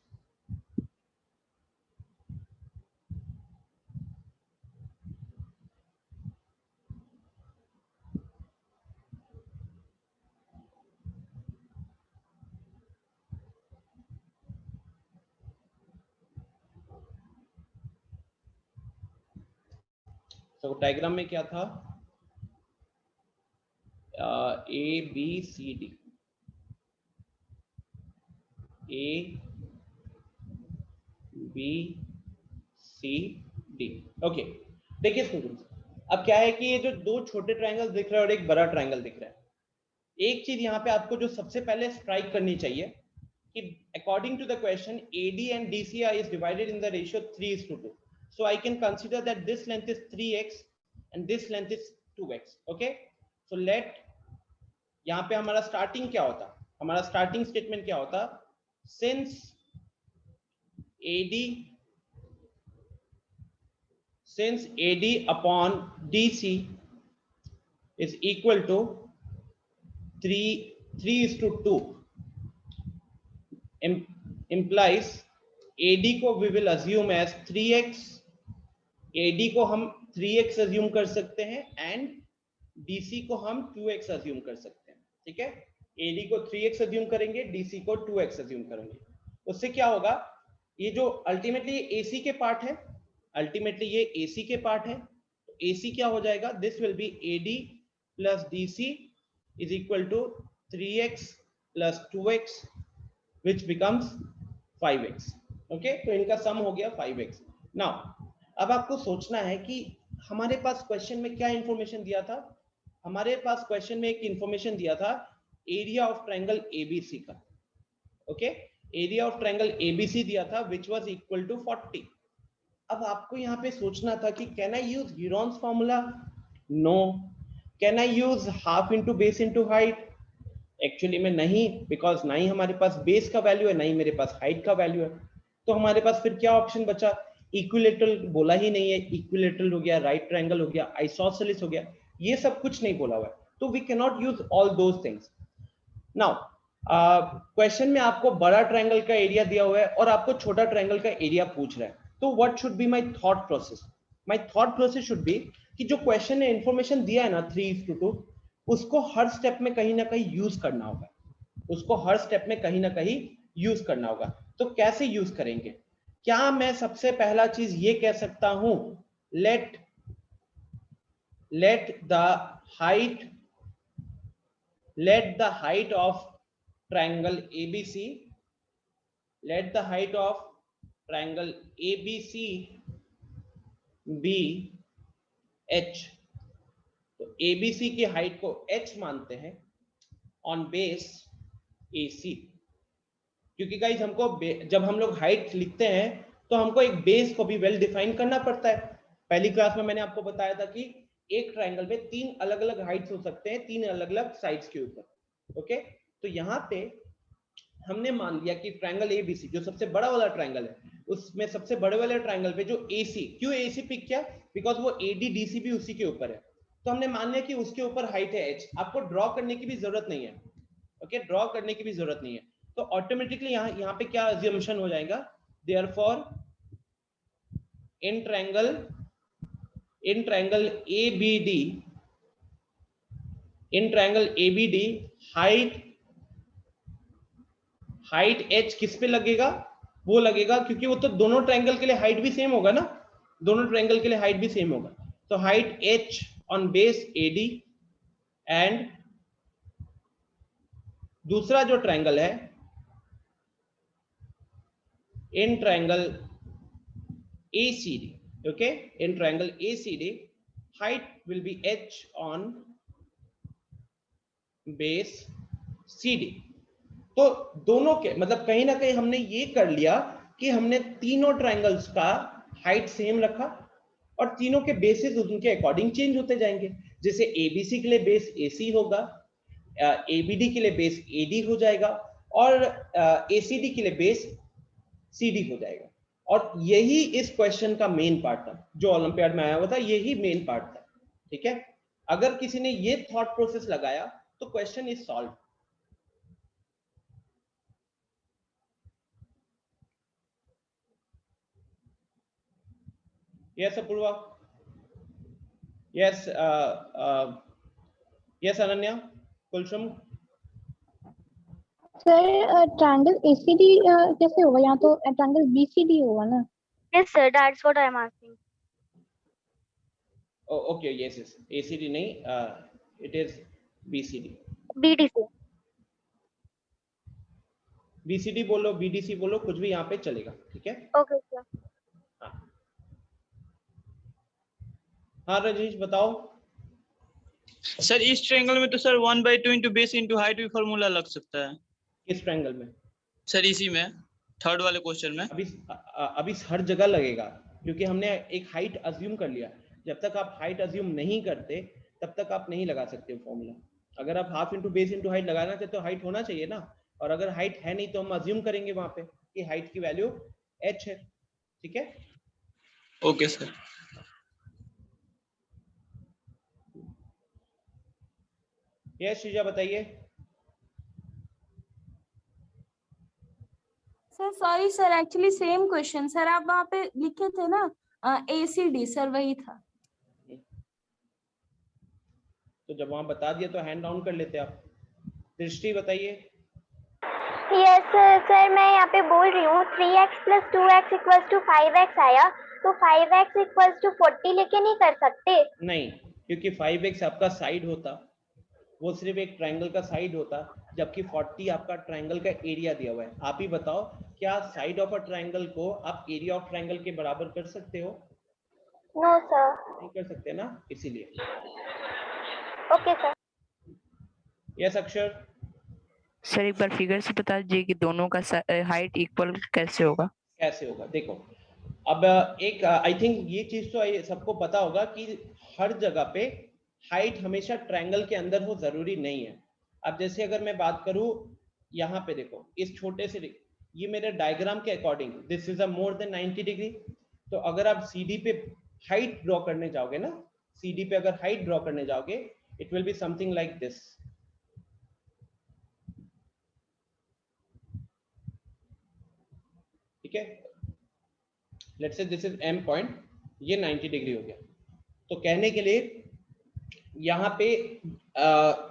तो डायग्राम में क्या था, A B C D, A B C D, okay. देखिए स्टूडेंट्स, अब क्या है कि ये जो दो छोटे ट्रायंगल दिख रहे हैं और एक बड़ा ट्रायंगल दिख रहा है, एक चीज यहाँ पे आपको जो सबसे पहले स्ट्राइक करनी चाहिए कि according to the question AD and DCI is divided in the ratio 3:2. So I can consider that this length is 3x and this length is 2x. Okay, so let, यहाँ पे हमारा स्टार्टिंग क्या होता, हमारा starting statement क्या होता, since AD upon DC is equal to 3:2 implies AD को we will assume as 3x, AD को हम 3x assume कर सकते हैं and DC को हम 2x assume कर सकते हैं, ठीक है। AD को 3x assume करेंगे, DC को 2x assume करेंगे, उससे क्या होगा, ये जो अल्टीमेटली AC के पार्ट है, अल्टीमेटली ये AC के पार्ट है, तो AC क्या हो जाएगा, this will be AD plus DC is equal to 3x plus 2x which becomes 5x. Okay, तो इनका सम हो गया 5x. नाउ अब आपको सोचना है कि हमारे पास क्वेश्चन में क्या इंफॉर्मेशन दिया था, हमारे पास क्वेश्चन में एक इंफॉर्मेशन दिया था एरिया ऑफ ट्रायंगल ABC का, okay, area of triangle ABC दिया था which was equal to 40. अब आपको यहाँ पे सोचना था कि can I use Heron's formula, no, can I use half into base into height, actually में नहीं, बिकॉज ना ही हमारे पास बेस का वैल्यू है ना ही मेरे पास हाइट का वैल्यू है, तो हमारे पास फिर क्या ऑप्शन बचा, इक्विलेटरल बोला ही नहीं है, इक्विलेटरल हो गया, राइट ट्रायंगल हो गया, आइसोसेलेस हो गया, ये सब कुछ नहीं बोला हुआ है, तो we can not use all those things. Now question में आपको बड़ा ट्रायंगल का एरिया दिया हुआ है और आपको छोटा ट्रायंगल का एरिया पूछ रहा है, तो what should be my thought process, my thought process should be कि जो क्वेश्चन ने इंफॉर्मेशन दिया है ना 3:2, उसको हर स्टेप में कहीं ना कहीं यूज करना होगा, उसको हर स्टेप में कहीं ना कहीं यूज करना होगा. तो कैसे यूज करेंगे, क्या मैं सबसे पहला चीज ये कह सकता हूं, let the height of triangle ABC, let the height of triangle ABC be h. तो ABC की हाइट को h मानते हैं ऑन बेस AC, क्योंकि गाइस हमको जब हम लोग हाइट लिखते हैं तो हमको एक बेस को भी वेल डिफाइन करना पड़ता है. पहली क्लास में मैंने आपको बताया था कि एक ट्रायंगल में 3 अलग अलग हाइट्स हो सकते हैं 3 अलग अलग साइड्स के ऊपर, ओके. तो यहाँ पे हमने मान लिया कि ट्रायंगल ABC जो सबसे बड़ा वाला ट्रायंगल है, उसमें सबसे बड़े वाले ट्रायंगल पे जो AC, क्यों AC पिक किया, बिकॉज वो AD DC भी उसी के ऊपर है, तो हमने मान लिया कि उसके ऊपर हाइट है h. आपको ड्रॉ करने की भी जरूरत नहीं है, ओके, ड्रॉ करने की भी जरूरत नहीं है, तो ऑटोमेटिकली यहाँ पे क्या अज्यूम्पशन हो जाएगा, therefore in triangle ABD height h किस पे लगेगा, वो लगेगा, क्योंकि वो तो दोनों ट्रायंगल के लिए हाइट भी सेम होगा ना, दोनों ट्रायंगल के लिए हाइट भी सेम होगा, तो height h on base AD and दूसरा जो ट्रायंगल है in triangle ACD, okay, in triangle ACD height will be h on base CD. तो दोनों के मतलब कहीं ना कहीं हमने ये कर लिया कि हमने तीनों ट्रायंगल्स का हाइट सेम रखा और तीनों के बेसिस उनके अकॉर्डिंग चेंज होते जाएंगे। जैसे एबीसी के लिए बेस एसी होगा, एबीडी के लिए बेस एडी हो जाएगा और एसीडी के लिए बेस सीडी हो जाएगा। और यही इस क्वेश्चन का मेन पार्ट था जो ओलंपियाड में आया हुआ था, यही मेन पार्ट था। ठीक है, अगर किसी ने ये थॉट प्रोसेस लगाया तो question is solve. Yes, Apurva. Yes, yes, Ananya. Kulshum. Sir triangle ACD कैसे होगा? यहाँ तो ट्रायंगल बीसीडी होगा ना? Yes, sir. That's what I am asking. Oh, okay. Yes, yes. ACD नहीं, it is BCD. BDC. BCD बोलो, BDC बोलो, कुछ भी यहाँ पे चलेगा। ठीक है। Okay, sir. हाँ रजनीश बताओ। सर इस ट्रायंगल में तो sir 1/2 into base into height भी फॉर्मूला लग सकता है। किस ट्रायंगल में? सर इसी में थर्ड वाले क्वेश्चन में। अभी हर जगह लगेगा क्योंकि हमने एक हाइट अज्यूम कर लिया। जब तक आप हाइट अज्यूम नहीं करते तब तक आप नहीं लगा सकते फॉर्मूला। अगर आप half into base into height लगाना चाहते तो हाइट होना चाहिए ना, और अगर हाइट है नहीं तो हम अज्यूम करेंगे वहां पे कि हाइट की वैल्यू h है। ठीक है, ओके सर। यस श्रीजा बताइए। Sir sorry sir, actually same question sir, आप वहाँ पे लिखे थे ना एसीडी सर, वही था। तो जब वहां बता दिया तो हैंड डाउन कर लेते आप। दृष्टि बताइए। यस सर, मैं यहाँ पे बोल रही हूँ 3x + 2x = 5x आया, तो 5x = 40 लेके नहीं कर सकते? नहीं, क्योंकि 5x आपका साइड होता, वो सिर्फ एक ट्रायंगल का साइड होता, जबकि 40 आपका ट्रायंगल का एरिया दिया हुआ है। आप ही बताओ, क्या साइड ऑफ अ ट्रायंगल को आप एरिया ऑफ ट्रायंगल के बराबर कर सकते हो? No sir. नहीं कर सकते ना, इसीलिए। Okay sir. Yes Akshar. Sir एक बार फिगर से बता दीजिए कि दोनों का हाइट इक्वल कैसे होगा? कैसे होगा देखो, अब एक आई थिंक ये चीज तो सबको पता होगा कि हर जगह पे हाइट हमेशा ट्रायंगल के अंदर हो जरूरी नहीं है। अब जैसे अगर मैं बात करूं यहाँ पे देखो, इस छोटे से ये मेरे डायग्राम के according this is a more than 90 degree. तो अगर आप सीडी पे हाइट ड्रॉ करने जाओगे ना, सीडी पे अगर हाइट ड्रॉ करने जाओगे, it will be something like this. ठीक है, let's say this is M point, ये 90 डिग्री हो गया। तो कहने के लिए यहाँ पे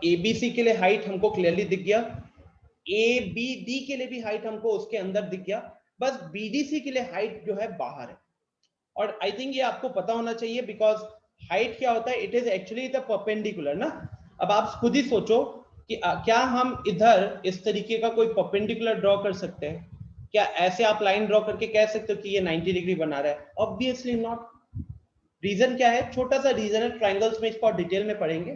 एबीसी के लिए हाइट हमको क्लियरली दिख गया, एबीडी के लिए भी हाइट हमको उसके अंदर दिख गया, बस बीडीसी के लिए हाइट जो है बाहर है। और आई थिंक ये आपको पता होना चाहिए, बिकॉज हाइट क्या होता है, it is actually the perpendicular ना। अब आप खुद ही सोचो कि क्या हम इधर इस तरीके का कोई परपेंडिकुलर ड्रॉ कर सकते हैं? क्या ऐसे आप लाइन ड्रॉ करके कह सकते हो कि ये 90 डिग्री बना रहा है? Obviously not. रीजन क्या है? छोटा सा रीजन है, ट्रायंगल्स में इसको डिटेल में पढ़ेंगे।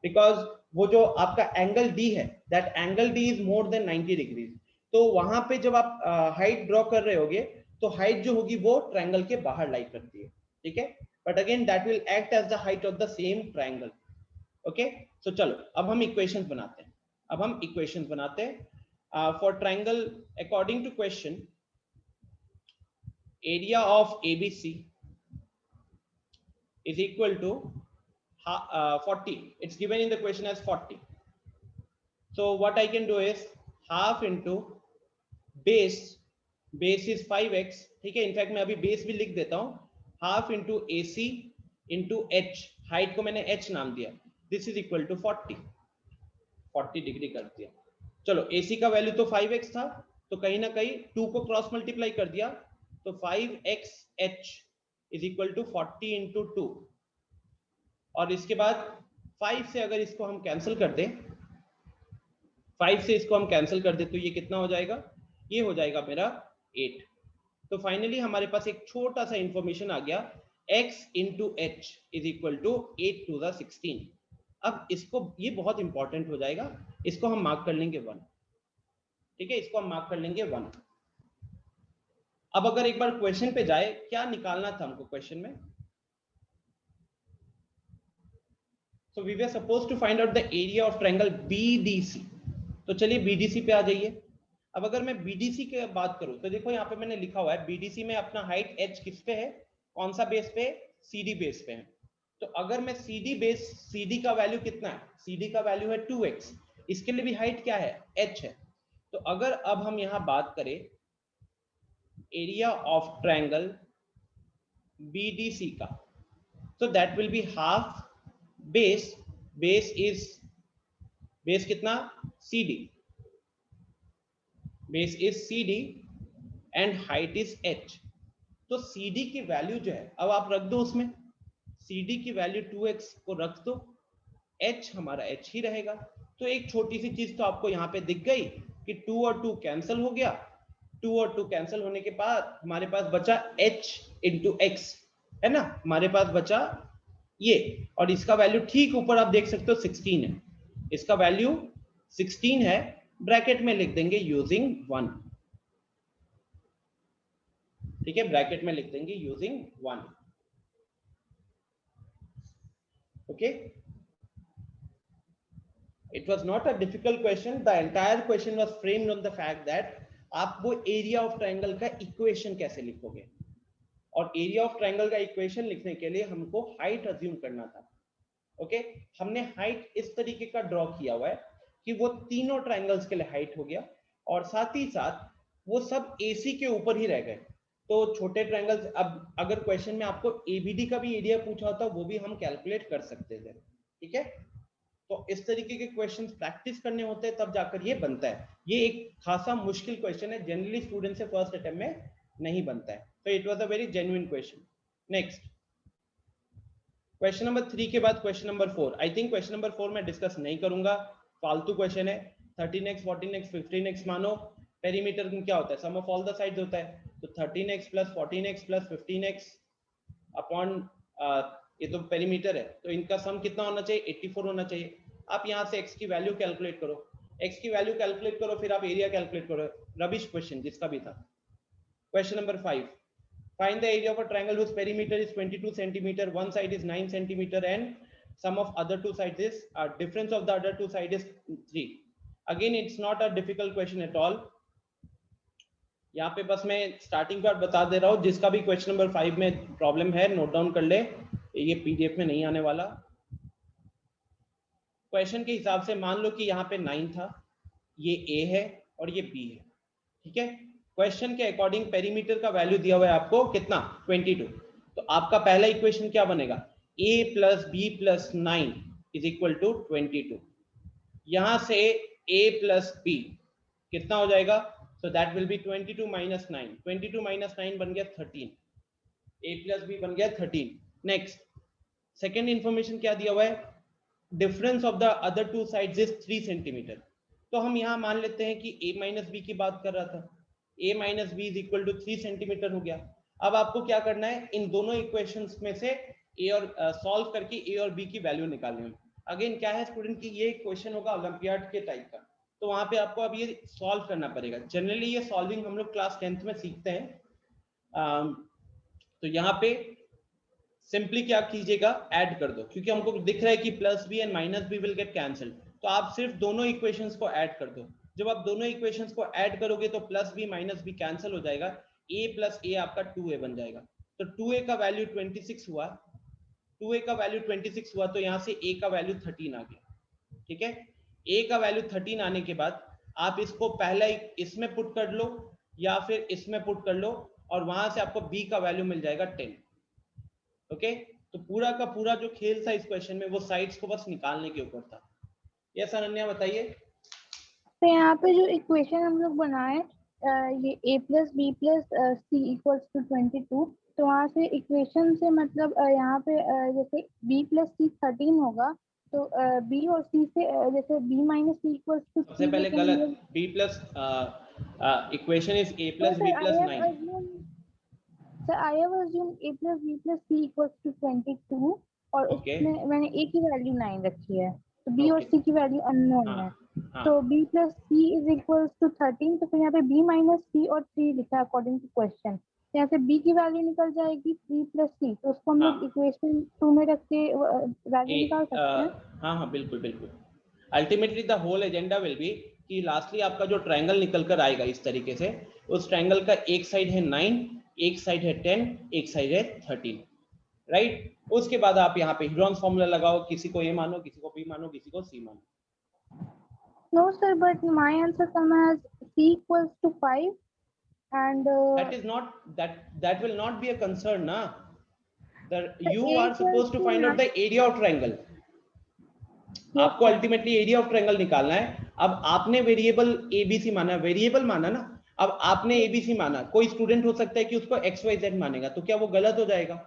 बिकॉज वो जो आपका एंगल डी है, that angle D is more than 90 degree. तो वहां पे जब आप हाइट ड्रॉ कर रहे होगे तो हाइट जो होगी वो ट्रायंगल के बाहर लाई करती है। ठीक है, but again that will act as the height of the same triangle. Okay, so चलो अब हम इक्वेशंस बनाते हैं। अब हम इक्वेशंस बनाते हैं for triangle according to question. Area of ABC is equal to 40. It's given in the question as 40. So what I can do is half into base is 5x. ठीक है, इनफैक्ट मैं अभी बेस भी लिख देता हूँ, half into AC into h, height को मैंने h नाम दिया, this is equal to 40 degree कर दिया। चलो AC का वैल्यू तो 5x था, तो कहीं ना कहीं 2 को क्रॉस मल्टीप्लाई कर दिया, तो 5xh is equal to 40 into 2। और इसके बाद 5 से अगर इसको हम कैंसिल कर दें, 5 से इसको हम कैंसिल कर दें तो ये कितना हो जाएगा? ये हो जाएगा मेरा 8। तो फाइनली हमारे पास एक छोटा सा इंफॉर्मेशन आ गया, x into h is equal to 8 to the 16। अब इसको, ये बहुत इंपॉर्टेंट हो जाएगा, इसको हम मार्क कर लेंगे 1। ठीक है, इसको हम मार्क कर लेंगे 1। अब अगर एक बार क्वेश्चन पे जाए, क्या निकालना था हमको क्वेश्चन में? So we were supposed to find out the area of triangle BDC. तो चलिए BDC पे आ जाइए। अब अगर मैं BDC की बात करूं तो देखो यहाँ पे मैंने लिखा हुआ है BDC में अपना हाइट h किस पे है, कौन सा बेस पे? CD बेस पे है। तो अगर मैं CD का वैल्यू कितना है? CD का वैल्यू है 2x, इसके लिए भी हाइट क्या है? h है। तो अगर अब हम यहाँ बात करें एरिया ऑफ ट्रायंगल BDC का, तो that will be half base कितना? CD, base is CD and height is h। तो CD की वैल्यू जो है, अब आप रख दो उसमें, CD की वैल्यू 2x को रख दो, h हमारा h ही रहेगा। तो एक छोटी सी चीज तो आपको यहाँ पे दिख गई कि 2 और 2 कैंसिल हो गया, 2 और 2 कैंसिल होने के बाद हमारे पास बचा h इंटू x, है ना, हमारे पास बचा ये, और इसका वैल्यू ठीक ऊपर आप देख सकते हो 16 है, इसका वैल्यू 16 है, ब्रैकेट में लिख देंगे यूजिंग 1, ठीक है, ब्रैकेट में लिख देंगे using 1, okay. It was not a difficult question. The entire question was framed on the fact that आप वो एरिया ऑफ ट्रायंगल का इक्वेशन कैसे लिखोगे, और एरिया ऑफ ट्रायंगल का इक्वेशन लिखने के लिए हमको हाइट अज्यूम करना था, ओके। हमने हाइट इस तरीके का ड्रॉ किया हुआ है कि वो तीनों ट्रायंगल्स के लिए हाइट हो गया, और साथ ही साथ वो सब AC के ऊपर ही रह गए। तो छोटे ट्रायंगल्स, अब अगर क्वेश्चन में आपको ABD का भी एरिया पूछा होता वो भी हम कैलकुलेट कर सकते थे, ठीक है। तो इस तरीके के क्वेश्चंस प्रैक्टिस करने होते हैं तब जाकर ये बनता है। ये एक खासा मुश्किल क्वेश्चन है, जनरली स्टूडेंट से फर्स्ट अटेम्प्ट में नहीं बनता है, तो it was a very genuine question. Next question number 3 के बाद क्वेश्चन नंबर 4। आई थिंक क्वेश्चन नंबर 4 मैं डिस्कस नहीं करूंगा, फालतू क्वेश्चन है। 13x 14x 15x, मानो पेरीमीटर में क्या होता है, सम ऑफ ऑल द साइड्स होता है, तो 13x plus 14x plus 15x upon ये तो पेरीमीटर है, तो इनका सम कितना होना चाहिए? 84 होना चाहिए। आप यहाँ से x की वैल्यू कैलकुलेट करो, x की वैल्यू कैलकुलेट करो, फिर आप एरिया कैलकुलेट करो। रबिश क्वेश्चन जिसका भी था। Question number 5, find the area of a triangle which perimeter is 22 centimetre, one side is 9 centimetre and sum of other two sides is difference of the other two side is 3। Again it's not a difficult question at all. यहाँ पे बस मैं starting part बता दे रहा हूँ, जिसका भी question number 5 में प्रॉब्लम है नोट डाउन कर ले, ये PDF में नहीं आने वाला। क्वेश्चन के हिसाब से मान लो कि यहाँ पे 9 था, ये A है और ये B है, ठीक है। क्वेश्चन के अकॉर्डिंग पेरीमीटर का वैल्यू दिया हुआ है आपको कितना? 22। तो आपका पहला इक्वेशन क्या बनेगा? A plus B plus 9 is equal to 22। यहाँ से A प्लस B कितना हो जाएगा? So that will be 22 minus 9. 22 minus 9 बन गया 13. A plus B बन गया 13. Next, second information क्या दिया हुआ है? Difference of the other two sides is 3 centimeter. तो हम यहाँ मान लेते हैं कि A minus B की बात कर रहा था। A minus B is equal to 3 centimeter हो गया। अब आपको क्या करना है? इन दोनों इक्वेशंस में से A और सॉल्व करके A और B की वैल्यू निकालनी है। अगेन क्या है स्टूडेंट की, ये क्वेश्चन होगा ओलंपियाड के टाइप का, तो वहां पे आपको अब ये सॉल्व करना पड़ेगा। जनरली ये सॉल्विंग हम लोग क्लास 10th में सीखते हैं। तो यहाँ पे सिंपली क्या कीजिएगा, ऐड कर दो, क्योंकि हमको दिख रहा है कि plus B and minus B will get cancel, तो आप सिर्फ दोनों इक्वेशंस को ऐड कर दो। जब आप दोनों इक्वेशंस को ऐड करोगे तो plus B minus B cancel हो जाएगा, a प्लस ए आपका 2a बन जाएगा। तो 2a का वैल्यू 26 हुआ, 2a का वैल्यू 26 हुआ, तो यहाँ से a का वैल्यू 13 आ गया, ठीक है। a का वैल्यू 13 आने के बाद आप इसको पहला इसमें पुट कर लो या फिर इसमें पुट कर लो, और वहां से आपको b का वैल्यू मिल जाएगा 10, ओके। तो पूरा का पूरा जो खेल था इस क्वेश्चन में वो साइड्स को बस निकालने के ऊपर था। यस अनन्या बताइए। तो यहाँ पे जो इक्वेशन हम लोग बनाए ये a plus B plus C equals to 22, तो वहाँ से इक्वेशन से मतलब यहाँ पे जैसे b प्लस सी 13 होगा, तो b और c से जैसे b minus C equals to 3। सबसे पहले गलत, b plus equation is a plus b plus 9। Sir I have assumed a plus b plus c equals to 22, और Okay. इसमें मैंने a की वैल्यू 9 रखी है, तो b और c की वैल्यू अननोन है। हाँ तो b plus c is equals to 13, तो फिर यहाँ पे b minus c और 3 लिखा है अकॉर्डिंग टू क्वेश्चन। यहाँ से b की वैल्यू निकल जाएगी 3 plus c, तो उसको हम लोग हाँ इक्वेशन 2 में रख के वैल्यू निकाल सकते हैं। हाँ हाँ बिल्कुल बिल्कुल। Ultimately the whole agenda will be कि लास्टली आपका जो ट्रायंगल निकल कर आएगा इस तरीके से, उस ट्रायंगल का एक साइड है 9, एक साइड है 10, एक साइड है 13, राइट। उसके बाद आप यहाँ पे हीरोन्स फॉर्मूला लगाओ, किसी को ए मानो, किसी को बी मानो, किसी को सी मानो। No sir, but my answer come as c equals to 5 and That is not, that will not be a concern na. You a are equals supposed to to find out the area of triangle. आपको ultimately area of triangle निकालना है। अब आपने variable ABC माना, variable माना ना, अब आपने एबीसी माना, कोई स्टूडेंट हो सकता है कि उसको एक्स वाई जेड मानेगा, तो क्या वो गलत हो जाएगा?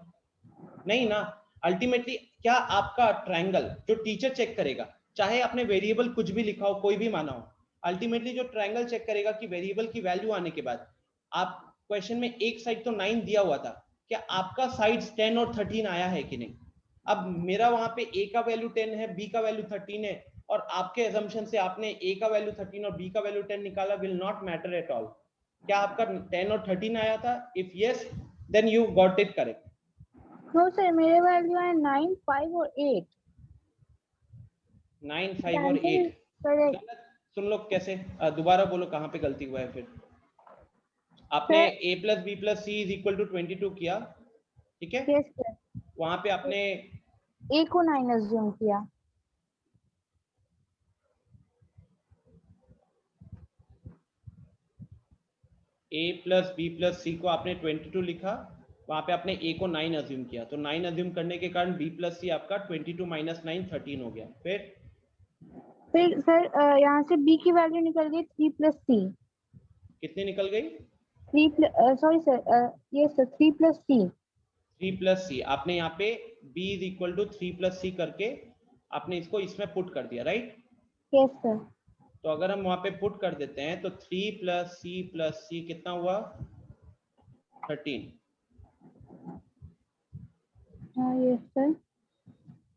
नहीं ना। अल्टीमेटली क्या आपका ट्रायंगल जो टीचर चेक करेगा, चाहे आपने वेरिएबल कुछ भी लिखा हो, कोई भी माना हो, अल्टीमेटली जो ट्रायंगल चेक करेगा कि वेरिएबल की वैल्यू आने के बाद, आप क्वेश्चन में एक साइड तो 9 दिया हुआ था, क्या आपका साइड्स 10 और 13 आया है कि नहीं? अब मेरा वहां पे a का वैल्यू 10 है, b का वैल्यू 13 है, और आपके assumption से आपने a का वैल्यू 13 और b का वैल्यू 10 निकाला, will not matter at all। क्या आपका 10 और 13 आया था? If yes, then you got it correct। no sir, मेरे वैल्यू है 9, 5 और 8। 9, 5 और 8 करेक्ट गलत। सुन लो कैसे, दोबारा बोलो कहाँ पे गलती हुआ है। फिर आपने a plus b plus c is equal to 22 किया, ठीक है? यस सर, वहां पे आपने a को 9 अज्यूम किया। a plus b plus c को आपने 22 लिखा, वहां पे आपने a को 9 अज्यूम किया, तो 9 अज्यूम करने के कारण b plus c आपका 22 minus 9 13 हो गया। फिर सर यहाँ से b की वैल्यू निकल गई 3 plus c। कितनी निकल गई? 3 सर, ये sir 3 plus c। 3 plus c। आपने यहाँ पे b is equal to 3 plus c करके आपने इसको इसमें पुट कर दिया, राइट? Yes sir. तो अगर हम वहां पे पुट कर देते हैं तो 3 plus c कितना हुआ? 13। हाँ यस सर।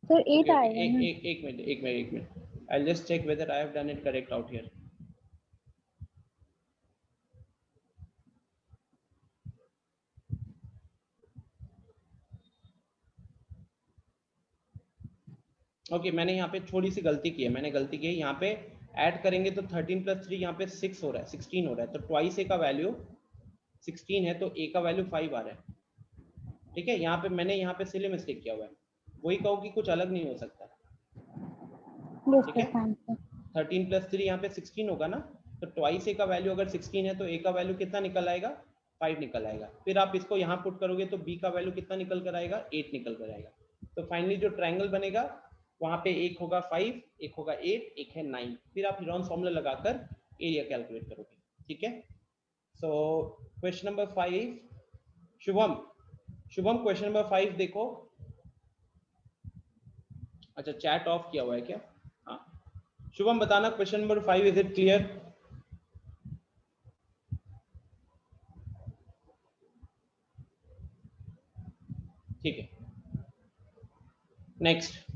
सर 8 आएगा ना? एक minute I'll just check whether I have done it correct out here। Okay मैंने यहाँ पे थोड़ी सी गलती की है, मैंने गलती की है, यहाँ पे ऐड करेंगे तो 13 plus 3 यहाँ पे 6 हो रहा है, 16 हो रहा है, तो ट्वाइस a का वैल्यू 16 है, तो a का वैल्यू 5 आ रहा है, ठीक है? यहाँ पे मैंने यहाँ पे सिली मिस्टेक किया हुआ है, वही कहो कि कुछ अलग नहीं हो सकता, ठीक है? 13 plus 3 यहाँ पे 16 होगा ना, तो ट्वाइस a का वैल्यू अगर 16 है तो a का वैल्यू कितना निकल आएगा? 5 निकल आएगा। फिर आप इसको यहाँ पुट करोगे तो b का वैल्यू कितना निकल कर आएगा? 8 निकल कर आएगा। तो फाइनली जो ट्रायंगल बनेगा वहां पे एक होगा 5, एक होगा 8, एक है 9। फिर आप हीरोन्स फॉर्मूला लगाकर एरिया कैलकुलेट करोगे, ठीक है? So question number 5, Shubham question number 5 देखो। अच्छा चैट ऑफ किया हुआ है क्या? हाँ शुभम बताना question number 5, is it clear? ठीक है, next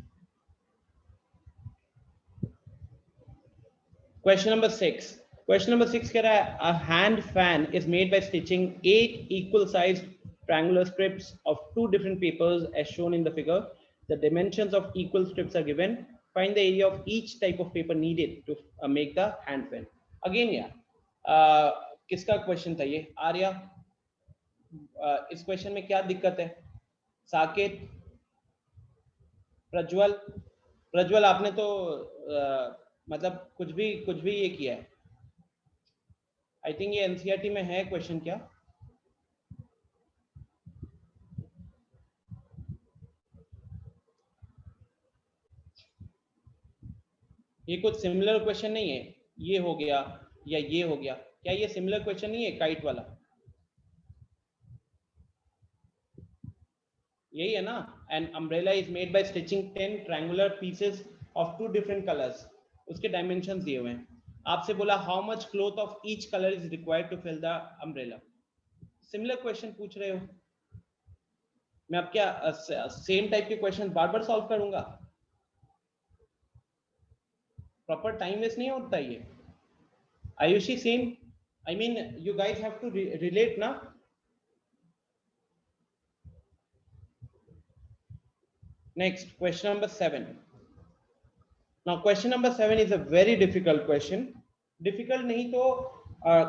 question number 6। Question number 6 कह रहा है a hand fan is made by stitching 8 equal sized triangular strips of 2 different papers as shown in the figure. The dimensions of equal strips are given. Find the area of each type of paper needed to make the hand fan. Again यार किसका question था ये? आर्या, इस question में क्या दिक्कत है? साकेत, प्रज्वल आपने तो मतलब कुछ भी ये किया है। आई थिंक ये एनसीईआरटी में है क्वेश्चन क्या? ये कुछ सिमिलर क्वेश्चन नहीं है? ये हो गया या ये हो गया, क्या ये सिमिलर क्वेश्चन नहीं है काइट वाला? यही है ना? An umbrella is made by stitching 10 triangular pieces of 2 different colours. उसके डायमेंशंस दिए हुए हैं। आपसे बोला how much cloth of each colour is required to fill the umbrella. Similar question पूछ रहे हो, मैं अब क्या सेम टाइप के क्वेश्चन बार बार सॉल्व करूंगा? प्रॉपर टाइम वेस्ट नहीं होता ये। Ayushi same, I mean you guys have to relate ना। Next, question number 7. Now, question number 7 is a very difficult question. Difficult नहीं तो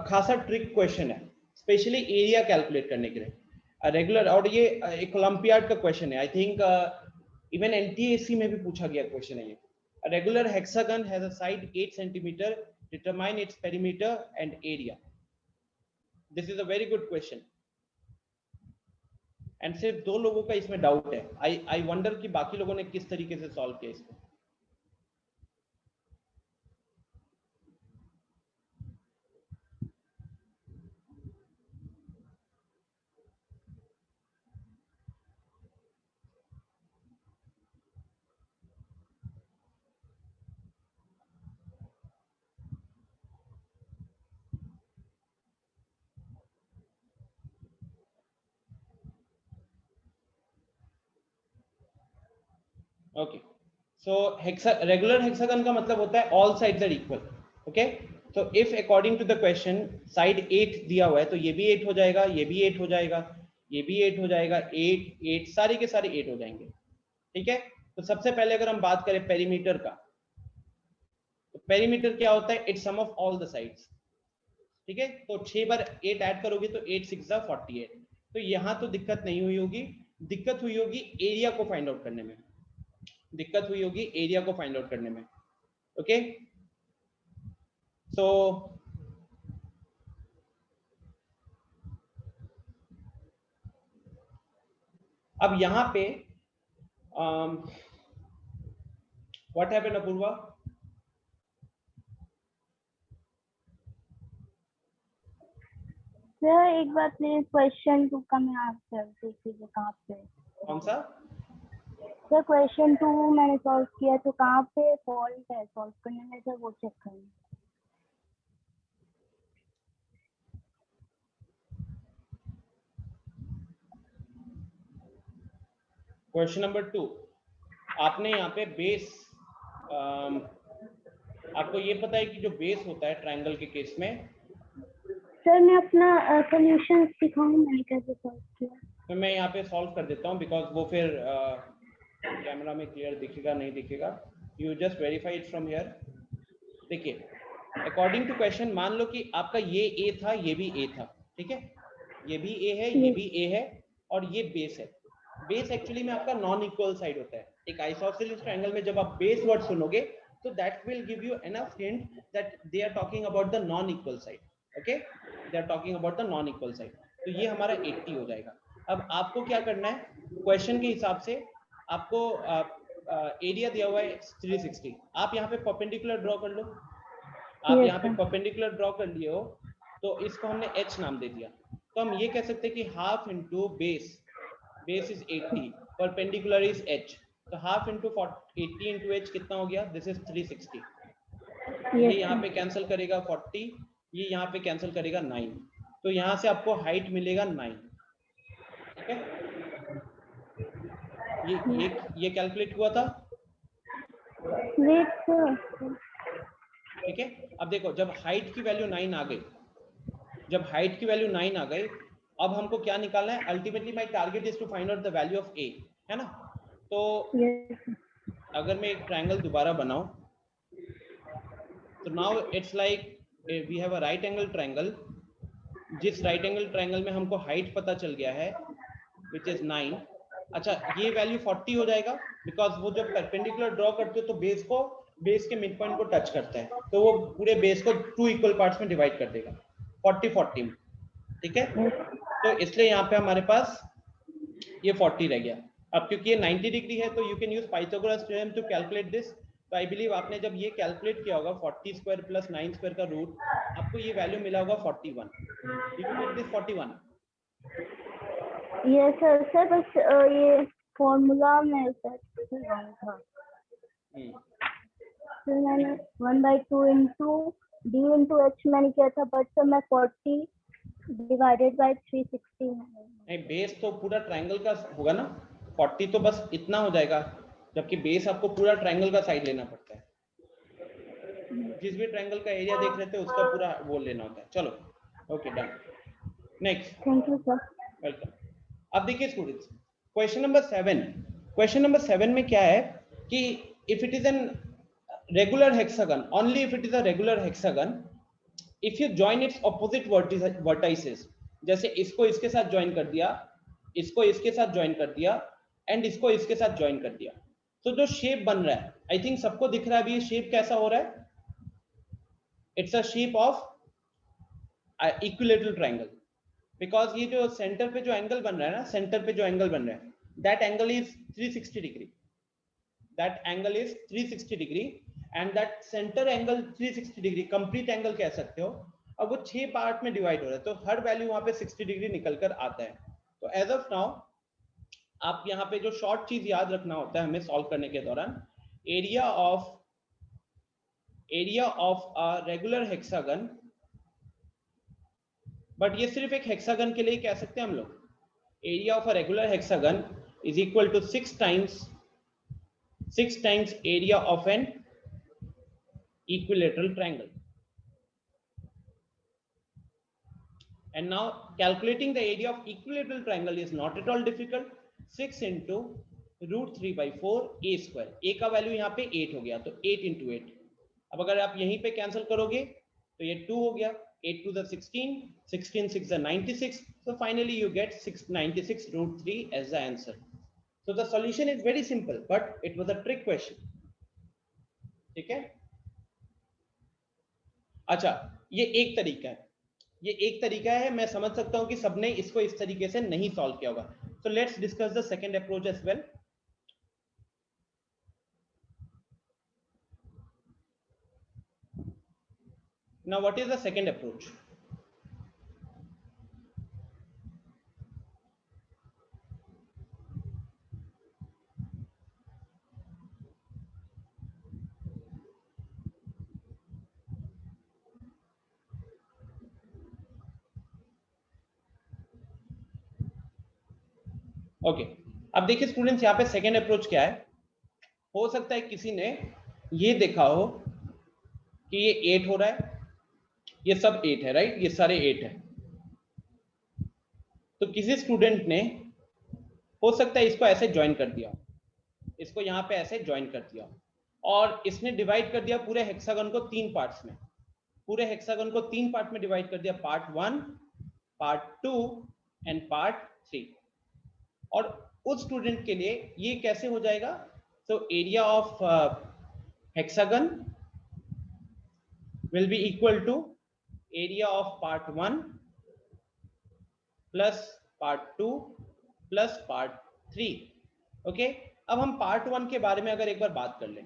खासा ट्रिक क्वेश्चन है, स्पेशली एरिया कैलकुलेट करने के लिए रेगुलर। और ये एक ओलंपियाड का क्वेश्चन है, आई थिंक इवन एनटीएससी में भी पूछा गया क्वेश्चन है ये। A regular hexagon has a side 8 centimeter. Determine its perimeter and area. This is a very good question. And सिर्फ 2 लोगों का इसमें डाउट है। आई वंडर कि बाकी लोगों ने किस तरीके से सॉल्व किया इसको। ओके, सो रेगुलर हेक्सागन का मतलब होता है all sides are equal. Okay, तो if according to the question side 8 दिया हुआ है तो ये भी 8 हो जाएगा, ये भी 8 हो जाएगा, ये भी 8 हो जाएगा, 8 8 सारे के सारे 8 हो जाएंगे। ठीक है, तो सबसे पहले अगर हम बात करें पेरीमीटर का, तो पेरीमीटर क्या होता है? It's sum of all the sides. ठीक है, तो 6 बार 8 ऐड करोगे तो 8 6 48। तो यहाँ तो दिक्कत नहीं हुई होगी, दिक्कत हुई होगी एरिया को फाइंड आउट करने में, दिक्कत हुई होगी एरिया को फाइंड आउट करने में। ओके, सो अब यहां पे व्हाट हैपेंड अपूर्वा? सर एक बार प्लीज क्वेश्चन 2 का मैं आंसर देख लीजिए कहाँ पे। कौन सा? सर क्वेश्चन 2 मैंने सॉल्व किया तो कहाँ पे फॉल्ट है सॉल्व करने में सर, वो चेक करें। क्वेश्चन नंबर 2, आपने यहाँ पे बेस, आपको ये पता है कि जो बेस होता है ट्रायंगल के केस में, सर मैं अपना सॉल्यूशन दिखाऊं मैंने कैसे सॉल्व किया। तो मैं यहाँ पे सॉल्व कर देता हूँ, बिकॉज वो फिर कैमरा में क्लियर दिखेगा नहीं दिखेगा। You just verify it from here. देखिए, अकॉर्डिंग टू क्वेश्चन मान लो कि आपका ये ए था, ये भी ए था। ठीक है, ये भी ए है, ये भी ए है, और ये बेस है। बेस एक्चुअली में आपका नॉन इक्वल साइड होता है। एक आइसोसेलेस ट्रायंगल में जब आप बेस वर्ड सुनोगे तो that will give you enough hint that they are talking about the non equal side. Okay, they are talking about the non equal side. तो ये हमारा 80 हो जाएगा। अब आपको क्या करना है, क्वेश्चन के हिसाब से आपको एरिया दिया हुआ है 360, आप यहाँ पे परपेंडिकुलर ड्रॉ कर लो। आप यहाँ पे परपेंडिकुलर ड्रॉ कर लिए हो तो इसको हमने h नाम दे दिया। तो हम ये कह सकते हैं कि half into base, base is 80, perpendicular is h, तो हाफ इंटू 80 इंटू h कितना हो गया? This is 360। ये यहाँ पे कैंसिल करेगा 40, ये यहाँ पे कैंसिल करेगा 9, तो यहाँ से आपको हाइट मिलेगा 9। ठीक है, ये कैलकुलेट हुआ था। ठीक है, अब देखो जब हाइट की वैल्यू 9 आ गई, जब हाइट की वैल्यू 9 आ गई, अब हमको क्या निकालना है? Ultimately my target is to find out the value of a, है ना? तो अगर मैं एक ट्रायंगल दोबारा बनाऊं, तो now it's like we have a right angle triangle. जिस राइट एंगल ट्रायंगल में हमको हाइट पता चल गया है विच इज 9। अच्छा, ये वैल्यू 40 हो जाएगा, बिकॉज वो जब परपेंडिकुलर ड्रॉ करते हो तो बेस के मिड पॉइंट को टच करता है, तो वो पूरे बेस को 2 इक्वल पार्ट्स में डिवाइड कर देगा 40-40 में। ठीक है, तो इसलिए यहाँ पे हमारे पास ये 40 रह गया। अब क्योंकि ये 90 डिग्री है तो you can use Pythagoras theorem to calculate this. तो आई बिलीव आपने जब ये कैलकुलेट किया होगा 40 स्क्वायर प्लस 9 स्क्वायर का रूट, आपको ये वैल्यू मिला होगा 41। You can get this 41। ये सर बस ये फॉर्मूला में सर रॉन्ग था। फिर मैंने 1/2 इंटू d इंटू h मैंने किया था, बट सर मैं 40 डिवाइडेड बाय 360 नहीं, बेस तो पूरा ट्रायंगल का होगा ना, 40 तो बस इतना हो जाएगा, जबकि बेस आपको पूरा ट्रायंगल का साइड लेना पड़ता है। जिस भी ट्रायंगल का एरिया देख रहे थे उसका पूरा वो लेना होता है। चलो okay done. Next, thank you sir. Welcome. अब देखिए students, question number 7, question number 7 में क्या है कि if it is an regular hexagon, only if it is a regular hexagon, if you join it's opposite vertices, जैसे इसको इसके साथ ज्वाइन कर दिया, इसको इसके साथ ज्वाइन कर दिया एंड इसको इसके साथ ज्वाइन कर दिया, तो जो शेप बन रहा है, आई थिंक सबको दिख रहा है अभी ये शेप कैसा हो रहा है, it's a shape of equilateral triangle, because ये जो सेंटर पे जो एंगल बन रहा है ना, सेंटर पे जो एंगल बन रहा है, that angle is 360 degree, that angle is 360 degree and that centre angle 360 degree complete angle कह सकते हो। अब वो 6 पार्ट में डिवाइड हो रहा है, तो हर वैल्यू वहां पे 60 डिग्री निकल कर आता है। तो एज ऑफ नाउ आप यहाँ पे जो शॉर्ट चीज याद रखना होता है हमें सॉल्व करने के दौरान, area of a regular hexagon, but ये सिर्फ एक हेक्सागन के लिए कह सकते हैं हम लोग, area of a regular hexagon is equal to 6 times area of an equilateral triangle. And now calculating the area of equilateral triangle is not at all difficult. 6 into root 3 by 4 a square. a का value यहाँ पे 8 हो गया, तो 8 into 8. अब अगर आप यहीं पे कैंसिल करोगे तो ये 2 हो गया, 8 to the 16, 16 6 the 96. So finally you get 696 root 3 as the answer. So the solution is very simple, but it was a trick question. ठीक है? अच्छा, ये एक तरीका है, मैं समझ सकता हूं कि सबने इसको इस तरीके से नहीं सॉल्व किया होगा। So let's discuss the second approach as well. Now what is the second approach? Okay, अब देखिए स्टूडेंट्स, यहाँ पे सेकेंड अप्रोच क्या है। हो सकता है किसी ने ये देखा हो कि ये 8 हो रहा है, ये सब 8 है, राइट, ये सारे 8 है। तो किसी स्टूडेंट ने हो सकता है इसको ऐसे ज्वाइन कर दिया, इसको यहाँ पे ऐसे ज्वाइन कर दिया, और इसने डिवाइड कर दिया पूरे हेक्सागन को 3 पार्ट्स में, पूरे हेक्सागन को 3 पार्ट में डिवाइड कर दिया, पार्ट 1, पार्ट 2 एंड पार्ट 3। और उस स्टूडेंट के लिए ये कैसे हो जाएगा? So area of hexagon will be equal to area of part 1 plus part 2 plus part 3। Okay, अब हम पार्ट 1 के बारे में अगर एक बार बात कर लें,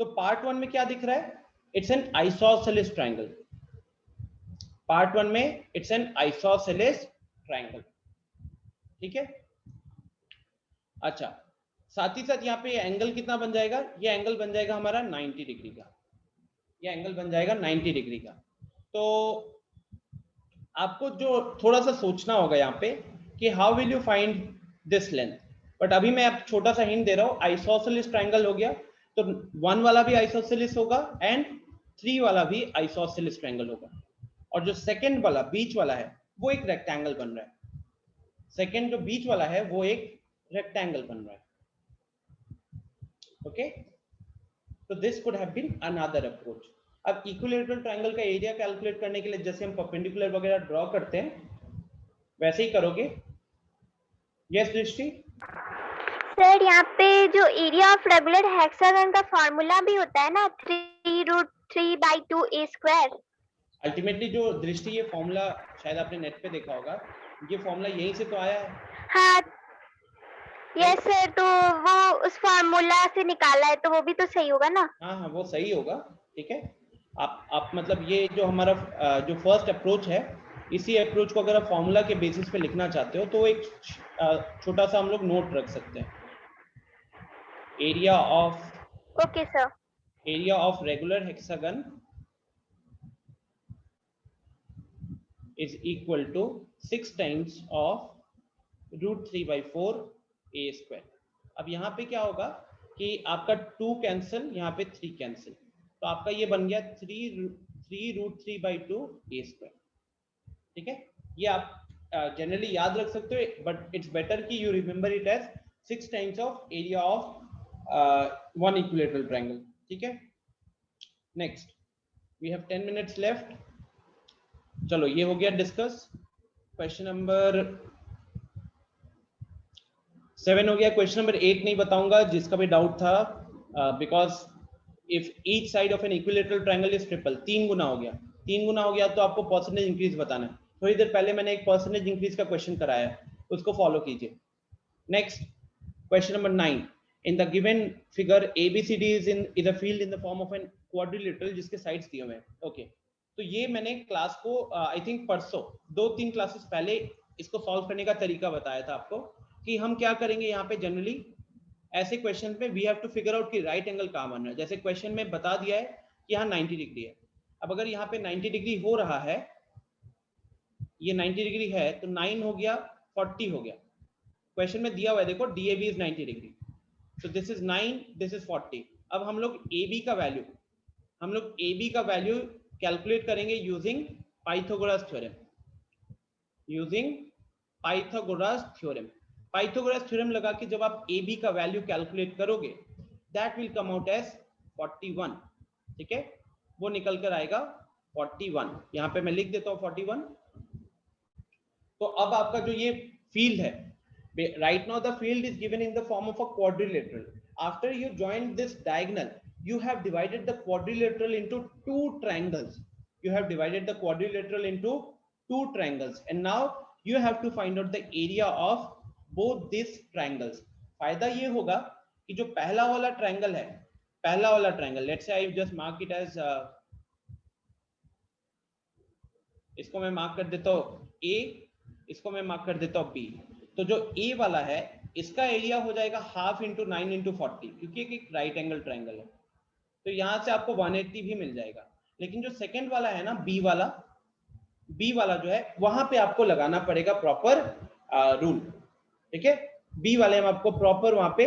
तो पार्ट 1 में क्या दिख रहा है? It's an isosceles triangle. Part 1 में इट्स एन आइसोसेलेस ट्रायंगल, ठीक है। अच्छा, साथ ही साथ यहाँ पे एंगल कितना बन जाएगा? ये एंगल बन जाएगा हमारा 90 डिग्री का, ये एंगल बन जाएगा 90 डिग्री का। तो आपको जो थोड़ा सा सोचना होगा यहाँ पे कि how will you find this length, but अभी मैं आप छोटा सा हिंट दे रहा हूँ। आइसोसेलेस ट्रायंगल हो गया तो 1 वाला भी आइसोसेलेस होगा एंड 3 वाला भी आइसोसेलेस ट्रायंगल होगा, और जो सेकंड वाला बीच वाला है वो एक रेक्टेंगल बन रहा है। सेकंड जो बीच वाला है वो एक रेक्टेंगल बन रहा है। ओके, तो this could have been another approach. अब इक्विलैटरल ट्रायंगल का एरिया कैलकुलेट करने के लिए जैसे हम परपेंडिकुलर वगैरह ड्रॉ करते हैं वैसे ही करोगे। यस दृष्टि? सर यहाँ पे जो एरिया ऑफ रेगुलर हेक्सागन का फार्मूला भी होता है ना, 3√3/2 a स्क्वायर। अल्टीमेटली जो दृष्टि ये फॉर्मूला शायद आपने नेट पे देखा होगा, ये फॉर्मूला यहीं से तो आया है। हाँ यस सर, तो वो उस फार्मूला से निकाला है, तो वो भी तो सही होगा ना? हाँ हाँ, वो सही होगा, ठीक है। आप मतलब ये जो हमारा जो फर्स्ट अप्रोच है, इसी अप्रोच को अगर आप फॉर्मूला के बेसिस पे लिखना चाहते हो तो एक छोटा सा हम लोग नोट रख सकते हैं। Area of okay sir, area of regular hexagon is equal to 6 times of √3/4 a square। अब यहाँ पे क्या होगा कि आपका 2 कैंसिल, यहाँ पे 3 कैंसिल, तो आपका ये बन गया 3√3/2 a स्क्वायर। ठीक है, ये आप जनरली याद रख सकते हो, बट इट्स बेटर कि you remember it as 6 times of area of one equilateral triangle. ठीक है, next we have 10 minutes left. चलो ये हो गया डिस्कस। क्वेश्चन नंबर 7 हो गया। क्वेश्चन नंबर 8 नहीं बताऊंगा, जिसका भी डाउट था, because if each side of an equilateral triangle is triple, 3 गुना हो गया, 3 गुना हो गया तो आपको परसेंटेज इंक्रीज बताना है। थोड़ी देर पहले मैंने एक परसेंटेज इंक्रीज का क्वेश्चन कराया है, उसको फॉलो कीजिए। Next question number 9, in the given figure ABCD is a field in the form of an quadrilateral जिसके साइड्स दिए हुए हैं। ओके, तो ये मैंने क्लास को आई थिंक परसों 2-3 क्लासेस पहले इसको सॉल्व करने का तरीका बताया था आपको, कि हम क्या करेंगे यहाँ पे जनरली ऐसे क्वेश्चन पे we have to figure out कि राइट एंगल कहाँ बन रहा है। जैसे क्वेश्चन में बता दिया है कि यहाँ 90 डिग्री है, अब अगर यहाँ पे 90 डिग्री हो रहा है, ये 90 डिग्री है तो 9 हो गया, 40 हो गया। क्वेश्चन में दिया हुआ है देखो DAB इज 90 डिग्री, तो दिस इज 9, दिस इज 40। अब हम लोग AB का वैल्यू कैलकुलेट करेंगे using Pythagoras theorem. Pythagoras theorem लगा के जब आप AB का वैल्यू कैलकुलेट करोगे, that will come out as 41। ठीक है, वो निकल कर आएगा 41। यहाँ पे मैं लिख देता हूँ 41। तो अब आपका जो ये फील्ड है, right now the field is given in the form of a quadrilateral. After you join this diagonal, you have divided the quadrilateral into two triangles. And now you have to find out the area of both these triangles. फायदा ये होगा कि जो पहला वाला triangle है, let's say I just mark it as इसको मैं मार्क कर देता हूँ A, इसको मैं मार्क कर देता हूँ B। तो जो A वाला है इसका एरिया हो जाएगा 1/2 × 9 × 40, क्योंकि एक राइट एंगल ट्रायंगल है, तो यहाँ से आपको 180 भी मिल जाएगा। लेकिन जो सेकंड वाला है ना B वाला जो है, वहां पे आपको लगाना पड़ेगा प्रॉपर रूल। ठीक है, B वाले में आपको प्रॉपर वहां पे